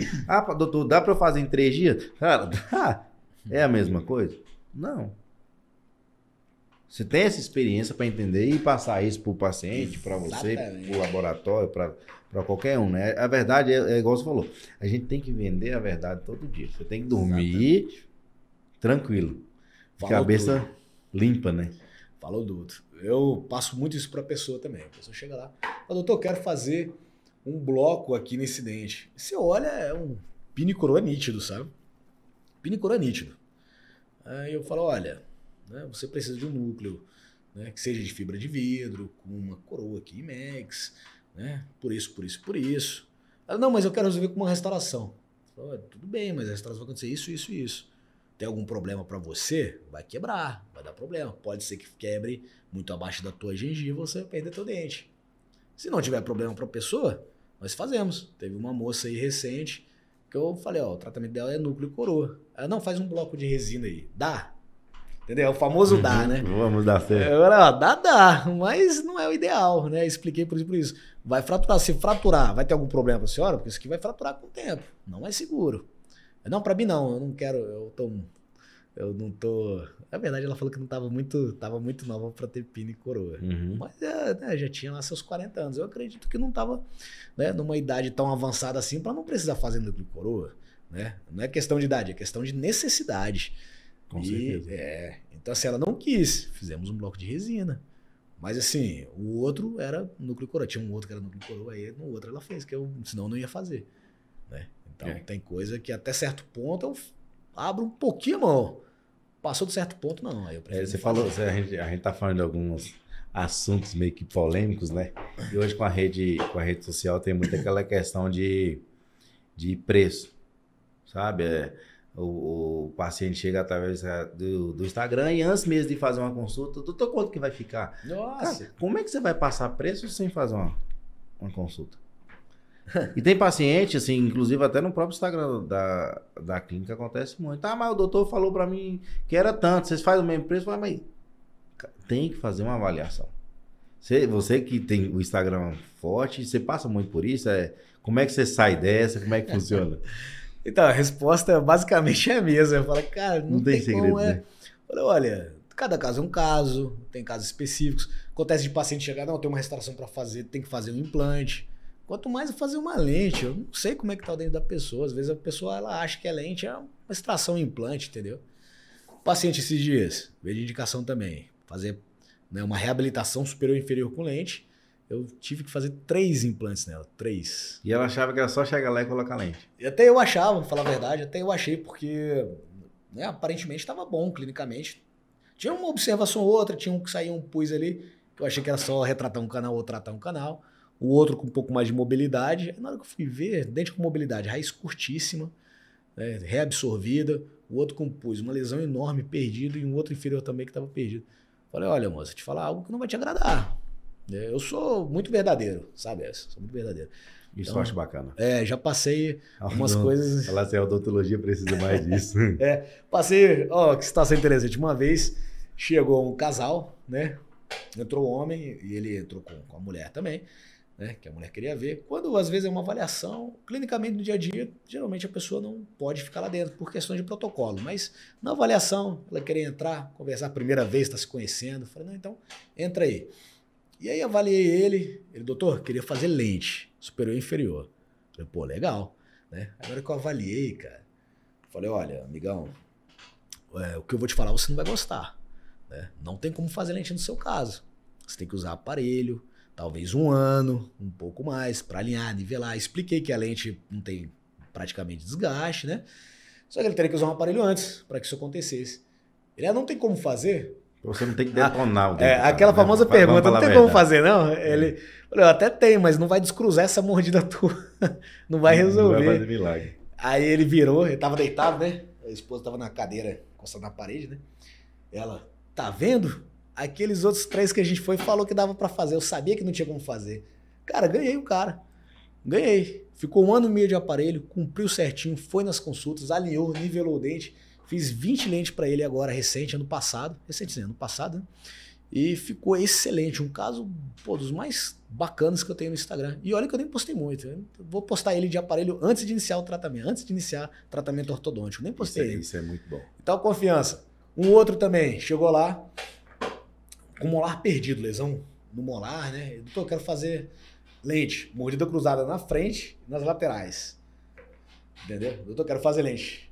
Doutor, dá para eu fazer em 3 dias? Cara, dá. É a mesma coisa? Não. Você tem essa experiência para entender e passar isso para o paciente, para você, para o laboratório, para qualquer um, né? A verdade é igual você falou, a gente tem que vender a verdade todo dia. Você tem que dormir tranquilo. Cabeça limpa, né? Falou tudo. Eu passo muito isso para a pessoa também. A pessoa chega lá, doutor, eu quero fazer um bloco aqui nesse dente. Você olha, é um pino e coroa nítido, sabe? Pino e coroa nítido. Aí eu falo, olha, né, você precisa de um núcleo, né, que seja de fibra de vidro, com uma coroa aqui IMEX, né? Por isso. Ela, não, mas eu quero resolver com uma restauração. Eu falo, tudo bem, mas a restauração vai acontecer isso, isso e isso. Tem algum problema para você? Vai quebrar, vai dar problema. Pode ser que quebre muito abaixo da tua gengiva, você vai perder teu dente. Se não tiver problema para a pessoa, nós fazemos. Teve uma moça aí recente que eu falei, ó, o tratamento dela é núcleo e coroa. Ela, não, faz um bloco de resina aí. Dá. Entendeu? É o famoso dá, né? Vamos dar certo. Agora, ó, dá, mas não é o ideal, né? Expliquei por isso. Vai fraturar. Se fraturar, vai ter algum problema para a senhora? Porque isso aqui vai fraturar com o tempo. Não é seguro. Não, para mim não, eu não quero, eu não tô... Na verdade ela falou que não tava muito nova para ter pino e coroa, mas já tinha lá seus 40 anos, eu acredito que não tava, né, numa idade tão avançada assim para não precisar fazer núcleo e coroa, né? Não é questão de idade, é questão de necessidade. Com certeza. Então assim, ela não quis, fizemos um bloco de resina, mas assim, o outro era núcleo e coroa, tinha um outro que era núcleo e coroa, aí no outro ela fez, senão eu não ia fazer, né? Então, tem coisa que até certo ponto eu abro um pouquinho a mão. Passou de certo ponto, não. Aí eu você falou, a gente tá falando de alguns assuntos meio que polêmicos, né? E hoje com a rede social tem muito aquela questão de preço, sabe? O paciente chega através do Instagram e antes mesmo de fazer uma consulta, doutor, quanto que vai ficar? Nossa! Cara, como é que você vai passar preço sem fazer uma consulta? E tem paciente, assim, inclusive até no próprio Instagram da clínica acontece muito. Ah, mas o doutor falou pra mim que era tanto, vocês fazem o mesmo preço? Mas tem que fazer uma avaliação. Você que tem o Instagram forte, você passa muito por isso? Como é que você sai dessa? Como é que funciona? Então, a resposta basicamente é a mesma. Eu falo, cara, não tem segredo, como, né? Eu falei, olha, cada caso é um caso, tem casos específicos. Acontece de paciente chegar, não, tem uma restauração para fazer, tem que fazer um implante. Quanto mais fazer uma lente, eu não sei como é que tá o dente da pessoa. Às vezes a pessoa ela acha que a lente é uma extração, um implante, entendeu? O paciente esses dias, veio de indicação também, fazer, né, uma reabilitação superior e inferior com lente. Eu tive que fazer 3 implantes nela, 3. E ela achava que era só chegar lá e colocar lente. E até eu achava, pra falar a verdade, até eu achei, porque, né, aparentemente estava bom clinicamente. Tinha uma observação ou outra, tinha um que saía um pus ali, que eu achei que era só retratar um canal ou tratar um canal. O outro com um pouco mais de mobilidade. Aí, na hora que eu fui ver, dente com mobilidade, raiz curtíssima, né, reabsorvida. O outro com pus, uma lesão enorme, perdido, e um outro inferior também que estava perdido. Falei, olha, moça, te falar algo que não vai te agradar. Eu sou muito verdadeiro, sabe? Sou muito verdadeiro. Isso então, eu acho bacana. Já passei umas coisas... Falar assim, a odontologia precisa mais disso. Passei... Ó, que situação interessante. Uma vez chegou um casal, né? Entrou o homem e ele entrou com a mulher também, né? Que a mulher queria ver. Quando às vezes é uma avaliação, clinicamente no dia a dia, geralmente a pessoa não pode ficar lá dentro por questão de protocolo. Mas na avaliação, ela queria entrar, conversar a primeira vez, está se conhecendo. Falei, não, então entra aí. E aí avaliei ele, doutor, queria fazer lente, superior e inferior. Falei, pô, legal, né? Agora que eu avaliei, cara, falei, olha, amigão, o que eu vou te falar você não vai gostar, né? Não tem como fazer lente no seu caso. Você tem que usar aparelho, talvez 1 ano, um pouco mais, para alinhar, nivelar. Expliquei que a lente não tem praticamente desgaste, né? Só que ele teria que usar um aparelho antes para que isso acontecesse. Ele não tem como fazer... Você não tem que detonar o dente. Aquela famosa pergunta, não tem como fazer, não? Ele falou, até tem, mas não vai descruzar essa mordida tua. Não vai resolver. Não vai fazer milagre. Aí ele virou, ele tava deitado, né? A esposa tava na cadeira, encostada na parede, né? Ela, tá vendo? Aqueles outros 3 que a gente foi falou que dava pra fazer. Eu sabia que não tinha como fazer. Cara, ganhei o cara. Ganhei. Ficou 1 ano e meio de aparelho, cumpriu certinho, foi nas consultas, alinhou, nivelou o dente. Fiz 20 lentes para ele agora, ano passado, né? E ficou excelente. Um caso, pô, dos mais bacanas que eu tenho no Instagram. E olha que eu nem postei muito. Eu vou postar ele de aparelho antes de iniciar o tratamento. Antes de iniciar o tratamento ortodôntico. Nem postei ele. Isso é muito bom. Então, confiança. Um outro também, chegou lá com molar perdido, lesão no molar, né? Doutor, eu quero fazer lente, mordida cruzada na frente e nas laterais. Entendeu? Doutor, eu quero fazer lente.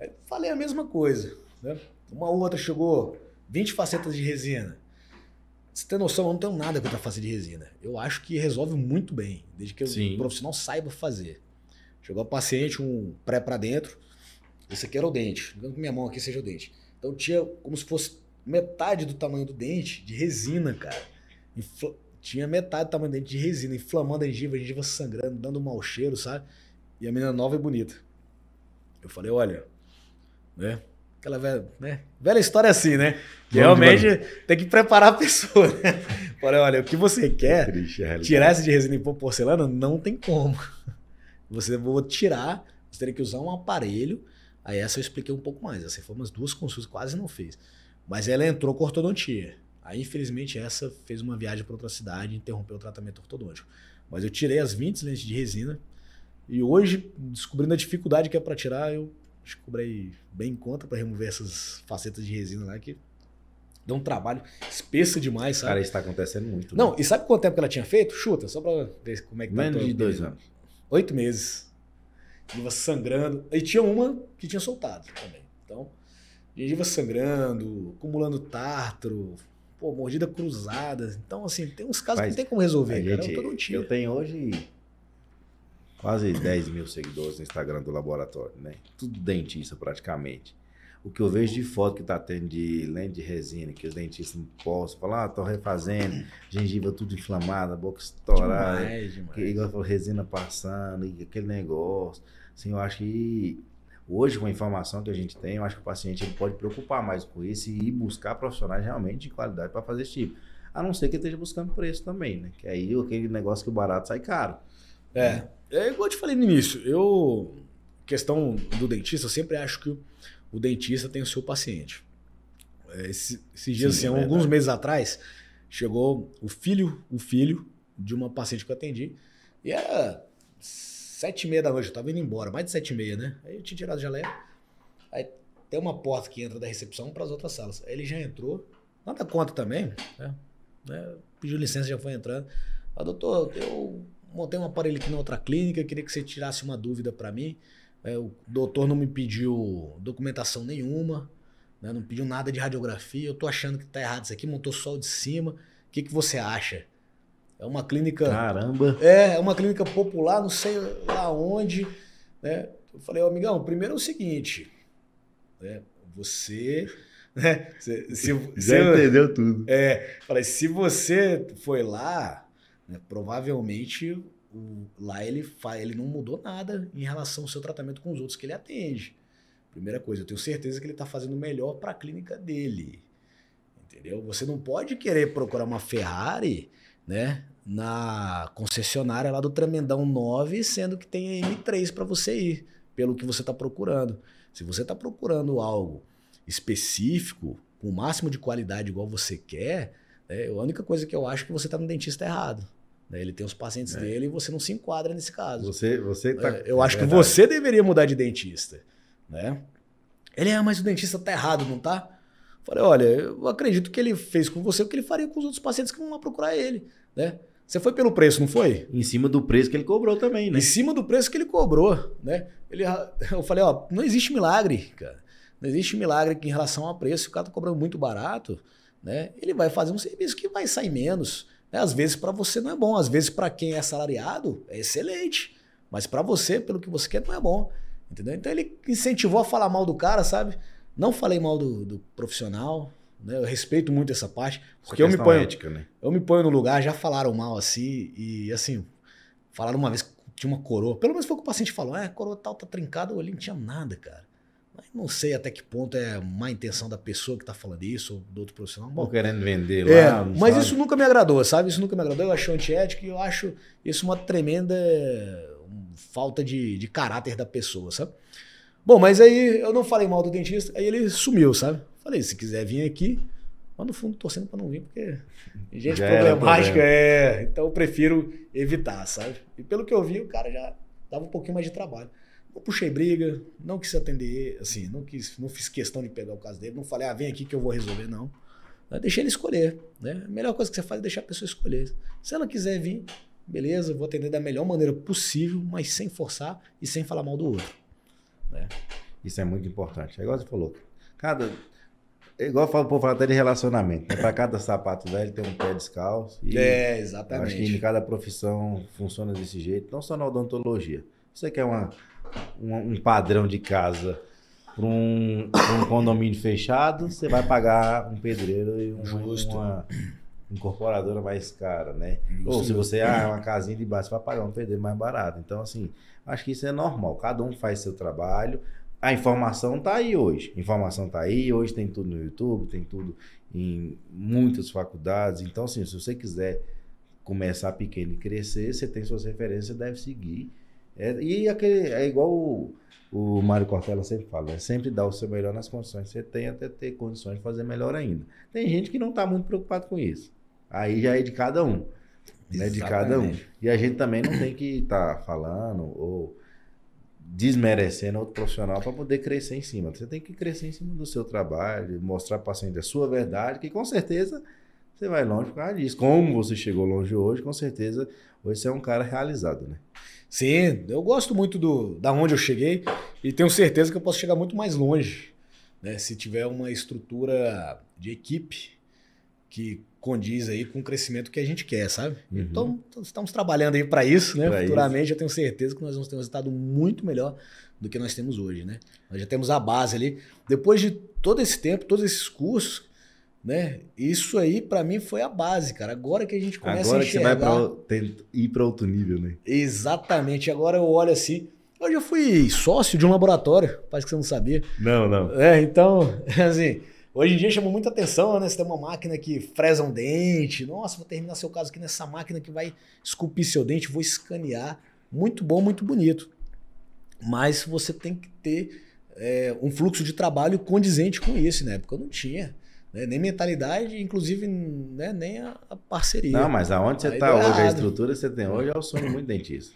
Aí falei a mesma coisa, né? Uma outra chegou, 20 facetas de resina. Você tem noção, eu não tenho nada contra a faceta de resina. Eu acho que resolve muito bem, desde que o profissional saiba fazer. Chegou a paciente, um pré para dentro. Esse aqui era o dente. Não que minha mão aqui seja o dente. Então tinha como se fosse metade do tamanho do dente de resina, cara. Tinha metade do tamanho do dente de resina, inflamando a gengiva sangrando, dando um mau cheiro, sabe? E a menina nova e bonita. Eu falei, olha... né? Aquela velha história assim, né? Que realmente tem que preparar a pessoa, né? Falei, olha, o que você quer, tirar essa de resina e pôr porcelana, não tem como. Você vou tirar, você teria que usar um aparelho. Aí essa eu expliquei um pouco mais. Essa foi umas 2 consultas, quase não fez. Mas ela entrou com ortodontia. Aí, infelizmente, essa fez uma viagem para outra cidade e interrompeu o tratamento ortodôntico. Mas eu tirei as 20 lentes de resina. E hoje, descobrindo a dificuldade que é para tirar, eu cobrei bem em conta para remover essas facetas de resina lá, que dá um trabalho espessa demais, sabe? Cara, isso tá acontecendo muito. Não, e sabe quanto tempo que ela tinha feito? Chuta, só para ver como é que tá. Menos de 2 anos. 8 meses. Gengiva sangrando. E tinha uma que tinha soltado também. Então, gengiva sangrando, acumulando tártaro, pô, mordida cruzada. Então, assim, tem uns casos que não tem como resolver, cara. Eu tenho hoje... quase 10 mil seguidores no Instagram do laboratório, né? Tudo dentista praticamente. O que eu vejo de foto que tá tendo de lente de resina, que os dentistas não postam, falam, tô refazendo, gengiva tudo inflamada, boca estourada, demais. Resina passando, e aquele negócio. Assim, eu acho que hoje, com a informação que a gente tem, eu acho que o paciente ele pode preocupar mais com isso e ir buscar profissionais realmente de qualidade para fazer esse tipo. A não ser que ele esteja buscando preço também, né? Que aí aquele negócio que o barato sai caro. É igual eu te falei no início, questão do dentista, eu sempre acho que o dentista tem o seu paciente. Esses dias, Sim, assim, alguns meses atrás, chegou o filho de uma paciente que eu atendi, e era 7h30 da noite, eu tava indo embora, mais de 7h30, né? Aí eu tinha tirado a jaleia, aí tem uma porta que entra da recepção para as outras salas. Aí ele já entrou, nada conta também, né? Pediu licença, já foi entrando. Ah, doutor, eu montei um aparelho aqui na outra clínica, queria que você tirasse uma dúvida para mim. O doutor não me pediu documentação nenhuma, né? Não pediu nada de radiografia, eu tô achando que tá errado isso aqui, montou só o de cima. O que você acha? É uma clínica... Caramba! É uma clínica popular, não sei lá onde, né? Eu falei, amigão, primeiro é o seguinte, né? Você... Né? Já entendeu tudo. Falei, se você foi lá, né, provavelmente lá ele não mudou nada em relação ao seu tratamento com os outros que ele atende. Primeira coisa, eu tenho certeza que ele está fazendo o melhor para a clínica dele. Entendeu? Você não pode querer procurar uma Ferrari, né, na concessionária lá do Tremendão 9, sendo que tem a M3 para você ir, pelo que você está procurando. Se você está procurando algo específico, com o máximo de qualidade igual você quer, né, a única coisa que eu acho é que você está no dentista errado. Né? Ele tem os pacientes dele e você não se enquadra nesse caso. Você tá... Eu acho que você deveria mudar de dentista. Né? Ele, mas o dentista tá errado, não tá? Falei, olha, eu acredito que ele fez com você o que ele faria com os outros pacientes que vão lá procurar ele. Né? Você foi pelo preço, não foi? Em cima do preço que ele cobrou também, né? Em cima do preço que ele cobrou. Né? Eu falei, não existe milagre, cara. Não existe milagre em relação ao preço. Se o cara tá cobrando muito barato, né, ele vai fazer um serviço que vai sair menos. Né? Às vezes para você não é bom, às vezes para quem é assalariado é excelente, mas para você, pelo que você quer, não é bom. Entendeu? Então ele incentivou a falar mal do cara, sabe? Não falei mal do profissional, né? Eu respeito muito essa parte, porque eu me ponho ética, né? Eu me ponho no lugar, já falaram mal assim, e assim, falaram uma vez que tinha uma coroa, pelo menos foi o que o paciente falou, a coroa tal tá trincada, eu olhei, não tinha nada, cara. Não sei até que ponto é má intenção da pessoa que tá falando isso, ou do outro profissional. Ou querendo vender lá. Mas sabe? Isso nunca me agradou, sabe? Isso nunca me agradou. Eu acho antiético e eu acho isso uma tremenda falta de caráter da pessoa, sabe? Bom, mas aí eu não falei mal do dentista, aí ele sumiu, sabe? Falei, se quiser vir aqui, mas no fundo torcendo pra não vir, porque gente já problemática então eu prefiro evitar, sabe? E pelo que eu vi, o cara já dava um pouquinho mais de trabalho. Não puxei briga, não quis atender, assim, não fiz questão de pegar o caso dele, não falei, vem aqui que eu vou resolver, não. Eu deixei ele escolher, né? A melhor coisa que você faz é deixar a pessoa escolher. Se ela quiser vir, beleza, vou atender da melhor maneira possível, mas sem forçar e sem falar mal do outro. Né? Isso é muito importante. É igual você falou, igual o povo fala até de relacionamento, né? Para cada sapato velho tem um pé descalço. E exatamente. Acho que em cada profissão funciona desse jeito, não só na odontologia. Você quer um padrão de casa para um condomínio fechado, você vai pagar um pedreiro e uma incorporadora mais cara, né? Ou se você é uma casinha de baixo, você vai pagar um pedreiro mais barato. Então, assim, acho que isso é normal. Cada um faz seu trabalho. A informação tá aí hoje. A informação tá aí. Hoje tem tudo no YouTube, tem tudo em muitas faculdades. Então, assim, se você quiser começar pequeno e crescer, você tem suas referências, você deve seguir. É igual o Mário Cortella sempre fala, né? Sempre dá o seu melhor nas condições que você tem, até ter condições de fazer melhor ainda. Tem gente que não está muito preocupado com isso. Aí já é de cada um. Né? De cada um. E a gente também não tem que estar falando ou desmerecendo outro profissional para poder crescer em cima. Você tem que crescer em cima do seu trabalho, mostrar para o paciente a sua verdade, que com certeza você vai longe por causa disso. Como você chegou longe hoje, com certeza hoje você é um cara realizado, né? Sim, eu gosto muito da onde eu cheguei e tenho certeza que eu posso chegar muito mais longe, né? Se tiver uma estrutura de equipe que condiz aí com o crescimento que a gente quer, sabe? Uhum. Então, estamos trabalhando aí para isso, né? Futuramente eu tenho certeza que nós vamos ter um resultado muito melhor do que nós temos hoje, né? Nós já temos a base ali. Depois de todo esse tempo, todos esses cursos, né? Isso aí para mim foi a base, cara. Agora que a gente começa a enxergar... Agora que você vai ir para outro nível, né? Exatamente. Agora eu olho assim... Eu já fui sócio de um laboratório, parece que você não sabia. Não. Então, assim... Hoje em dia chama muita atenção, né? Você tem uma máquina que fresa um dente. Nossa, vou terminar seu caso aqui nessa máquina que vai esculpir seu dente, vou escanear. muito bom, muito bonito. Mas você tem que ter um fluxo de trabalho condizente com isso. Na época eu não tinha, né? Nem mentalidade, inclusive, né? Nem a parceria. Não, mas aonde você Aí está deu hoje, a errado. estrutura que você tem hoje é o sonho de muito dentista.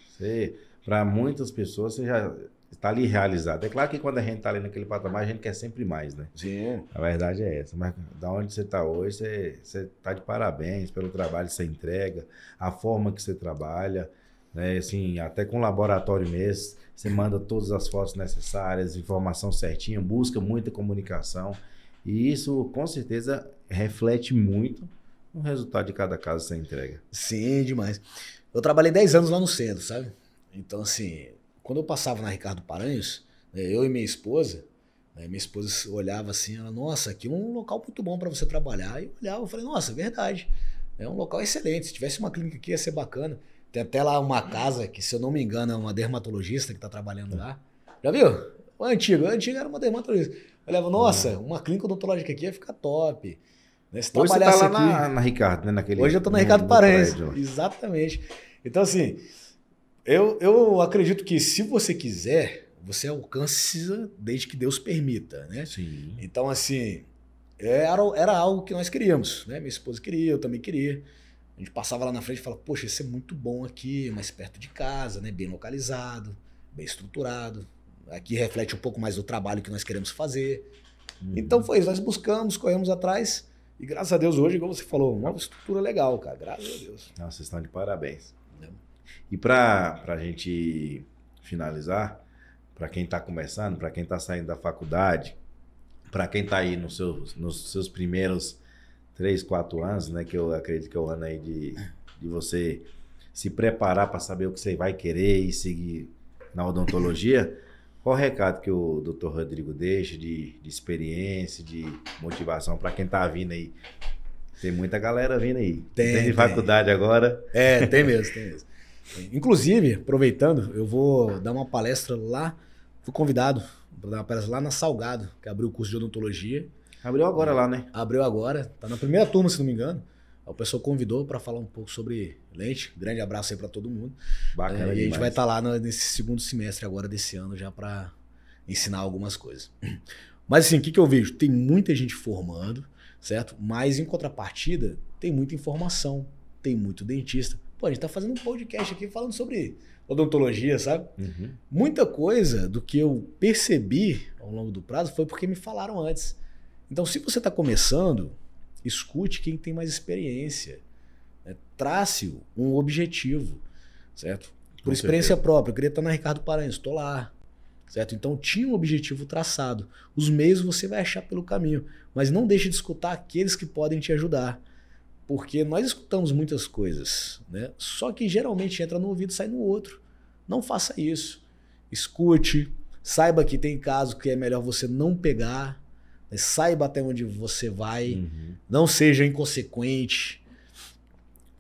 Para muitas pessoas, você já está ali realizado. É claro que quando a gente está ali naquele patamar, a gente quer sempre mais, né? Sim. A verdade é essa. Mas da onde você está hoje, você está de parabéns pelo trabalho que você entrega, a forma que você trabalha, né? Assim, até com o laboratório mesmo, você manda todas as fotos necessárias, informação certinha, busca muita comunicação. E isso, com certeza, reflete muito no resultado de cada caso que você entrega. Sim, demais. Eu trabalhei 10 anos lá no centro, sabe? Então, assim, quando eu passava na Ricardo Paranhos, né, eu e minha esposa, né, minha esposa olhava assim, ela, nossa, aqui é um local muito bom para você trabalhar. E eu olhava, eu falei, nossa, verdade. É um local excelente. Se tivesse uma clínica aqui, ia ser bacana. Tem até lá uma casa que, se eu não me engano, é uma dermatologista que está trabalhando lá. Já viu? A antiga era uma dermatologista. Eu olhava, nossa, uma clínica odontológica aqui ia ficar top. Né? Se Hoje você trabalhasse está lá aqui... na Ricardo, né? Hoje eu estou na Ricardo Paranhos. Prédio. Exatamente. Então, assim, eu acredito que se você quiser, você alcança desde que Deus permita, né? Sim. Então, assim, era algo que nós queríamos, né? Minha esposa queria, eu também queria. A gente passava lá na frente e falava, poxa, isso é muito bom aqui, mais perto de casa, né? Bem localizado, bem estruturado. Aqui reflete um pouco mais do trabalho que nós queremos fazer. Então foi isso, nós buscamos, corremos atrás e graças a Deus hoje, igual você falou, uma estrutura legal, cara, graças a Deus. Nossa, vocês estão de parabéns. E para a gente finalizar, para quem está começando, para quem está saindo da faculdade, para quem está aí nos seus primeiros 3, 4 anos, né, que eu acredito que é o ano aí de você se preparar para saber o que você vai querer e seguir na odontologia, qual o recado que o Dr. Rodrigo deixa de experiência, de motivação para quem está vindo aí? Tem muita galera vindo aí. Tem de faculdade agora. Tem mesmo. Inclusive, aproveitando, eu vou dar uma palestra lá, fui convidado para dar uma palestra lá na Salgado, que abriu o curso de odontologia. Abriu agora lá, né? Abriu agora, tá na primeira turma, se não me engano. O pessoal convidou para falar um pouco sobre lente. Grande abraço aí para todo mundo. Bacana E a gente demais. vai estar lá nesse segundo semestre agora desse ano já para ensinar algumas coisas. Mas assim, o que eu vejo? Tem muita gente formando, certo? Mas em contrapartida, tem muita informação, tem muito dentista. Pô, a gente tá fazendo um podcast aqui falando sobre odontologia, sabe? Uhum. Muita coisa do que eu percebi ao longo do prazo foi porque me falaram antes. Então, se você está começando, escute quem tem mais experiência. Né? Trace um objetivo, certo? Por experiência própria, eu queria estar na Ricardo Paranhos, estou lá. Certo? Então tinha um objetivo traçado. Os meios você vai achar pelo caminho, mas não deixe de escutar aqueles que podem te ajudar. Porque nós escutamos muitas coisas, né? Só que geralmente entra no ouvido e sai no outro. Não faça isso. Escute, saiba que tem casos que é melhor você não pegar, né? Saiba até onde você vai, não seja inconsequente.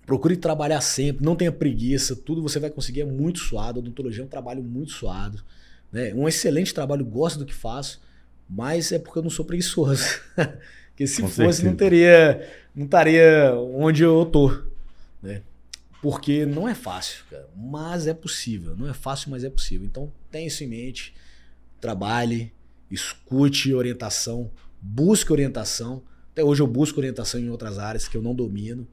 Procure trabalhar sempre, não tenha preguiça, tudo você vai conseguir, é muito suado. A odontologia é um trabalho muito suado. Né? Um excelente trabalho, gosto do que faço, mas é porque eu não sou preguiçoso. Porque se fosse, não estaria onde eu tô. Né? Porque não é fácil, cara, mas é possível. Não é fácil, mas é possível. Então tenha isso em mente, trabalhe, escute orientação, busque orientação. Até hoje eu busco orientação em outras áreas que eu não domino.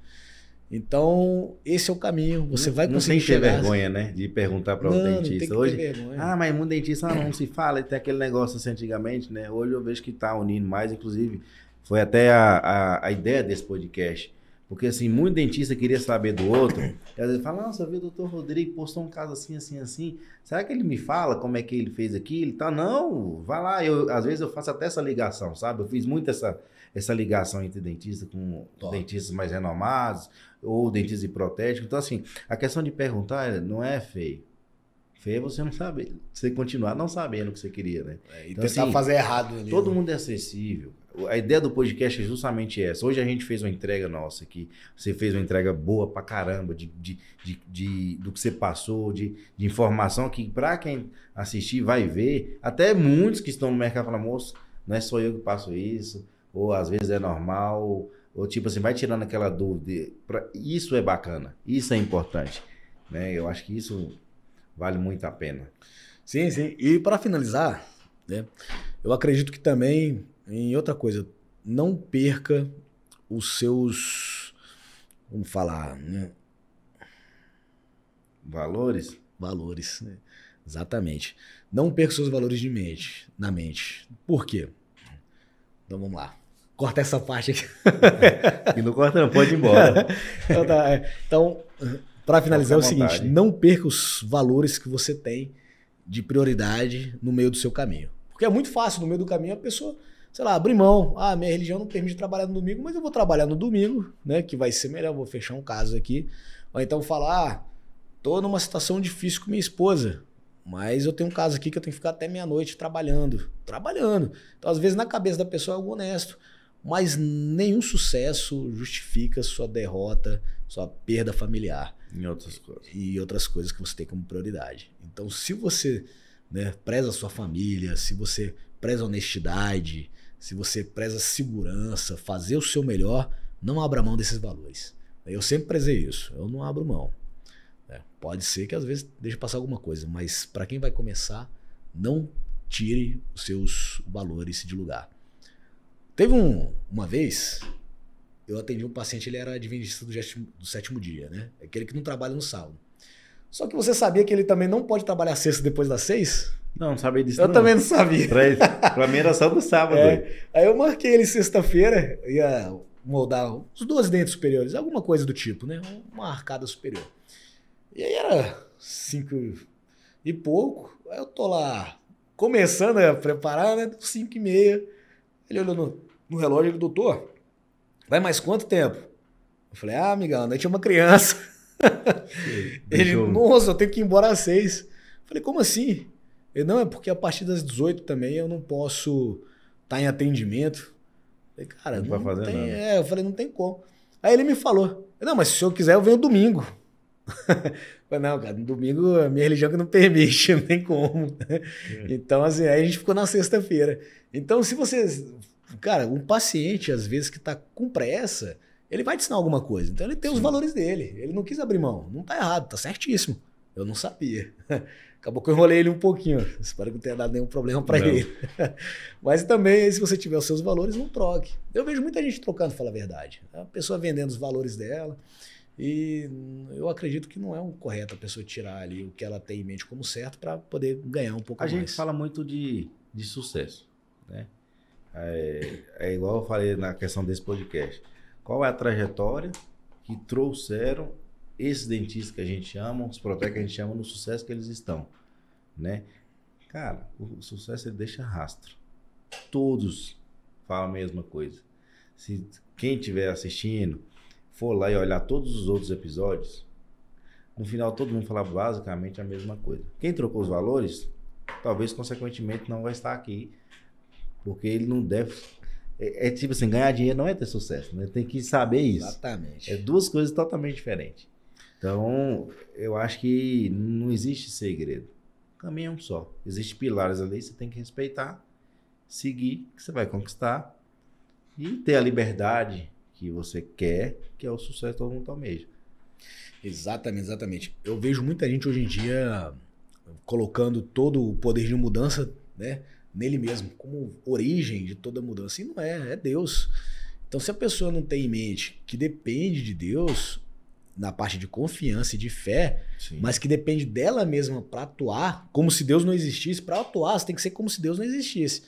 Então, esse é o caminho. Você vai conseguir chegar. Não tem que ter vergonha, né? De perguntar para o dentista. Não tem que hoje, ter vergonha. ah, mas muito dentista não se fala. Tem aquele negócio assim antigamente, né? Hoje eu vejo que tá unindo mais. Inclusive, foi até a ideia desse podcast. Porque, assim, muito dentista queria saber do outro. E às vezes fala, nossa, eu vi o doutor Rodrigo postou um caso assim, assim, assim. Será que ele me fala como é que ele fez aquilo? Tá, não, vai lá. Às vezes eu faço até essa ligação, sabe? Eu fiz muito essa ligação entre dentista com dentistas mais renomados ou dentistas de protético. Então, assim, a questão de perguntar não é feio. Feio é você não saber. Você continuar não sabendo o que você queria, né? E então, tentar assim, fazer errado ali. Todo mundo é acessível. A ideia do podcast é justamente essa. Hoje a gente fez uma entrega nossa aqui. Você fez uma entrega boa pra caramba do que você passou, de informação que pra quem assistir vai ver. Até muitos que estão no mercado falam, moço, não é só eu que passo isso. Ou às vezes é normal. Ou tipo assim, vai tirando aquela dúvida. Isso é bacana. Isso é importante. Né? Eu acho que isso vale muito a pena. Sim, sim. E para finalizar, né, eu acredito que também em outra coisa, não perca os seus, vamos falar, né? Valores, né? Exatamente. Não perca os seus valores na mente. Por quê? Então vamos lá. Corta essa parte aqui. E não corta não, pode ir embora. Então, para finalizar é o seguinte, vontade. não perca os valores que você tem de prioridade no meio do seu caminho. Porque é muito fácil no meio do caminho a pessoa, sei lá, abrir mão. Ah, minha religião não permite trabalhar no domingo, mas eu vou trabalhar no domingo, né? Que vai ser melhor, vou fechar um caso aqui. Ou então falar, tô numa situação difícil com minha esposa, mas eu tenho um caso aqui que eu tenho que ficar até meia-noite trabalhando. Então, às vezes, na cabeça da pessoa é algo honesto, mas nenhum sucesso justifica sua derrota, sua perda familiar. E outras coisas que você tem como prioridade. Então, se você, né, preza a sua família, se você preza a honestidade, se você preza a segurança, fazer o seu melhor, não abra mão desses valores. Eu sempre prezei isso, eu não abro mão. Pode ser que às vezes deixe passar alguma coisa, mas para quem vai começar, não tire os seus valores de lugar. Teve uma vez, eu atendi um paciente, ele era adventista do sétimo dia, né? Aquele que não trabalha no sábado. Só que você sabia que ele também não pode trabalhar sexta depois das 6? Não sabia disso. Eu também não sabia. Pra mim era só do sábado. Aí eu marquei ele sexta-feira, ia moldar os 2 dentes superiores, alguma coisa do tipo, né? Uma arcada superior. E aí era 5 e pouco, aí eu tô lá começando a preparar, né? 5h30. Ele olhou no relógio e falou, doutor, vai mais quanto tempo? Eu falei, amigão, daí tinha uma criança. Ele, nossa, eu tenho que ir embora às 6. Eu falei, como assim? Ele, não, é porque a partir das 18 também eu não posso estar em atendimento. Eu falei, cara, não vai fazer tem, nada. eu falei, não tem como. Aí ele me falou, não, mas se o senhor quiser eu venho domingo. Eu falei, não, cara, no domingo a minha religião que não permite, não tem como. Então, assim, aí a gente ficou na sexta-feira. Então, se você... Cara, um paciente, às vezes, que tá com pressa, ele vai te ensinar alguma coisa. Então, ele tem os valores dele. Ele não quis abrir mão. Não tá errado, tá certíssimo. Eu não sabia. Acabou que eu enrolei ele um pouquinho. Espero que não tenha dado nenhum problema para ele. Mas também, se você tiver os seus valores, não troque. Eu vejo muita gente trocando, falar a verdade. A pessoa vendendo os valores dela. E eu acredito que não é o correto a pessoa tirar ali o que ela tem em mente como certo para poder ganhar um pouco mais. A gente fala muito de sucesso, né? É igual eu falei na questão desse podcast. Qual é a trajetória que trouxeram esses dentistas que a gente chama, os protéticos que a gente chama, no sucesso que eles estão, né? Cara, o sucesso ele deixa rastro. Todos falam a mesma coisa. Se quem estiver assistindo for lá e olhar todos os outros episódios, no final todo mundo fala basicamente a mesma coisa. Quem trocou os valores, talvez consequentemente não vai estar aqui, porque ele não deve... É tipo assim, ganhar dinheiro não é ter sucesso, né? Tem que saber isso. Exatamente. É 2 coisas totalmente diferentes. Então, eu acho que não existe segredo. O caminho é um só. Existem pilares ali, você tem que respeitar, seguir, que você vai conquistar e ter a liberdade que você quer, que é o sucesso que todo mundo almeja. Exatamente, exatamente. Eu vejo muita gente hoje em dia colocando todo o poder de mudança, né, nele mesmo, como origem de toda mudança. E não é Deus. Então, se a pessoa não tem em mente que depende de Deus, na parte de confiança e de fé, sim, mas que depende dela mesma para atuar, como se Deus não existisse, para atuar, você tem que ser como se Deus não existisse.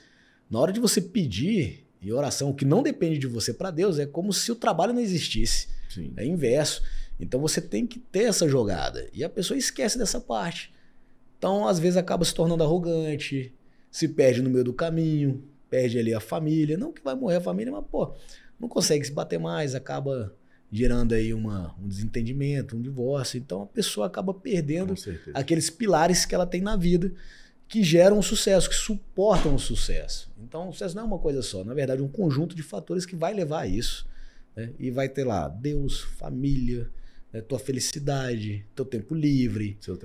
Na hora de você pedir em oração, o que não depende de você para Deus, é como se o trabalho não existisse. Sim. É inverso. Então você tem que ter essa jogada. E a pessoa esquece dessa parte. Então, às vezes, acaba se tornando arrogante, se perde no meio do caminho, perde ali a família. Não que vai morrer a família, mas, pô, não consegue se bater mais, acaba gerando aí um desentendimento, um divórcio. Então, a pessoa acaba perdendo aqueles pilares que ela tem na vida, que geram o sucesso, que suportam o sucesso. Então, o sucesso não é uma coisa só. Na verdade, um conjunto de fatores que vai levar a isso. Né? E vai ter lá Deus, família, né? Tua felicidade, teu tempo livre. Seu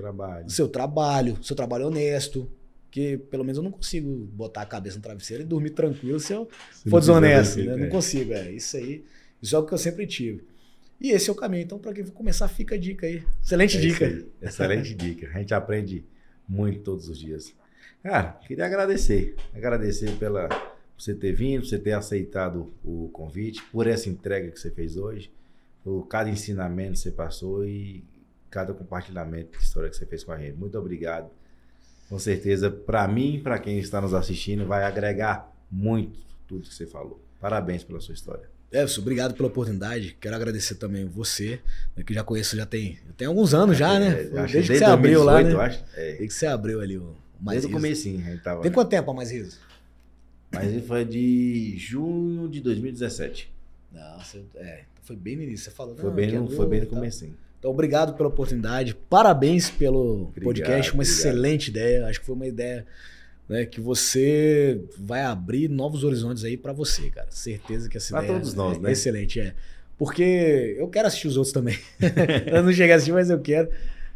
trabalho honesto. Que pelo menos eu não consigo botar a cabeça no travesseiro e dormir tranquilo se eu for desonesto. Né? Não consigo. Isso é o que eu sempre tive. E esse é o caminho. Então, para quem for começar, fica a dica aí. Excelente dica. Excelente dica. A gente aprende muito todos os dias. Cara, queria agradecer. Agradecer por você ter vindo, por você ter aceitado o convite, por essa entrega que você fez hoje, por cada ensinamento que você passou e cada compartilhamento de história que você fez com a gente. Muito obrigado. Com certeza, para mim, para quem está nos assistindo, vai agregar muito tudo que você falou. Parabéns pela sua história. Edson, obrigado pela oportunidade. Quero agradecer também você, que já conheço, já tem alguns anos já, né? Desde que você abriu 2018, lá, né? Eu acho. Desde que você abriu ali o Mais Desde Riso. o comecinho, a gente tava... Tem quanto tempo a Mais Riso? Mas ele foi de junho de 2017. Nossa, foi bem no início. Você falou, foi bem no comecinho. Então, obrigado pela oportunidade. Parabéns pelo podcast. Uma excelente ideia. Acho que foi uma ideia, né, que você vai abrir novos horizontes aí pra você, cara. Certeza que essa ideia todos nós, né? Excelente, Porque eu quero assistir os outros também. Eu não cheguei a assistir, mas eu quero.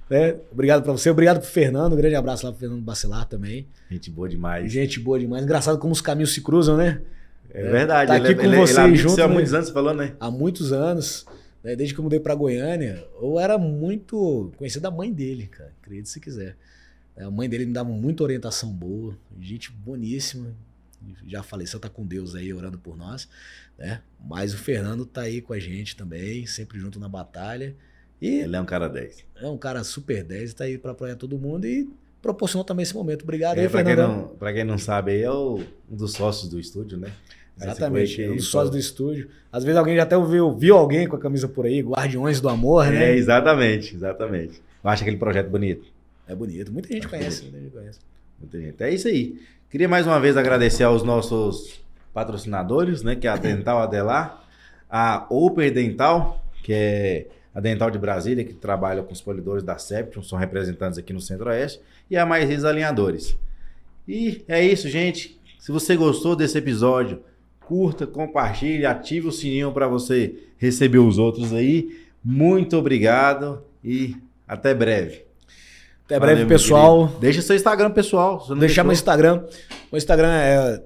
Né? Obrigado pra você, obrigado pro Fernando. Um grande abraço lá pro Fernando Bacelar também. Gente boa demais. Gente boa demais. Engraçado como os caminhos se cruzam, né? É verdade. Tá aqui com você junto. Há muitos anos, você falou, né? Há muitos anos. Né? Desde que eu mudei pra Goiânia, eu era muito conhecido da mãe dele, cara. Acredite se quiser. A mãe dele me dava muita orientação boa. Gente boníssima. Já faleceu, tá com Deus aí orando por nós. Né? Mas o Fernando tá aí com a gente também, sempre junto na batalha. E ele é um cara 10. É um cara super 10, tá aí pra apoiar todo mundo e proporcionou também esse momento. Obrigado aí, Fernando. Pra quem não sabe, aí é um dos sócios do estúdio, né? Exatamente, um dos sócios do estúdio. Às vezes alguém já até viu alguém com a camisa por aí, Guardiões do Amor, né? Exatamente. Eu acho aquele projeto bonito. É bonito, muita gente conhece. Muita gente. É isso aí. Queria mais uma vez agradecer aos nossos patrocinadores, né? Que é a Dental Adelar, a Oper Dental, que é a Dental de Brasília, que trabalha com os polidores da Seption, são representantes aqui no Centro-Oeste, e a Mais Riso Alinhadores. E é isso, gente. Se você gostou desse episódio, curta, compartilhe, ative o sininho para você receber os outros aí. Muito obrigado e até breve. Até breve, pessoal. Deixa seu Instagram, pessoal. Deixar meu Instagram. Meu Instagram é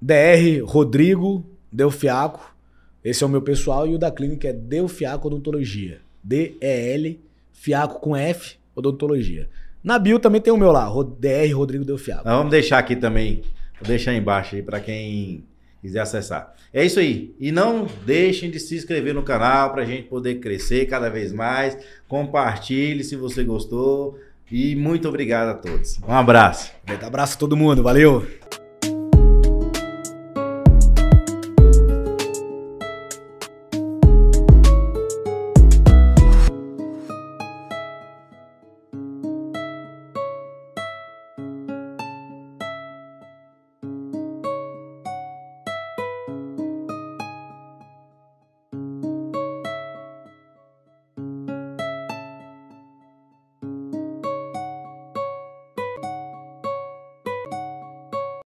Dr. Rodrigo Delfiaco. Esse é o meu pessoal. E o da clínica é Delfiaco Odontologia. D-E-L, Fiaco com F, Odontologia. Na bio também tem o meu lá, Dr. Rodrigo Delfiaco. Vamos deixar aqui também. Vou deixar aí embaixo aí para quem quiser acessar. É isso aí. E não deixem de se inscrever no canal para a gente poder crescer cada vez mais. Compartilhe se você gostou. E muito obrigado a todos. Um abraço. Abraço a todo mundo. Valeu.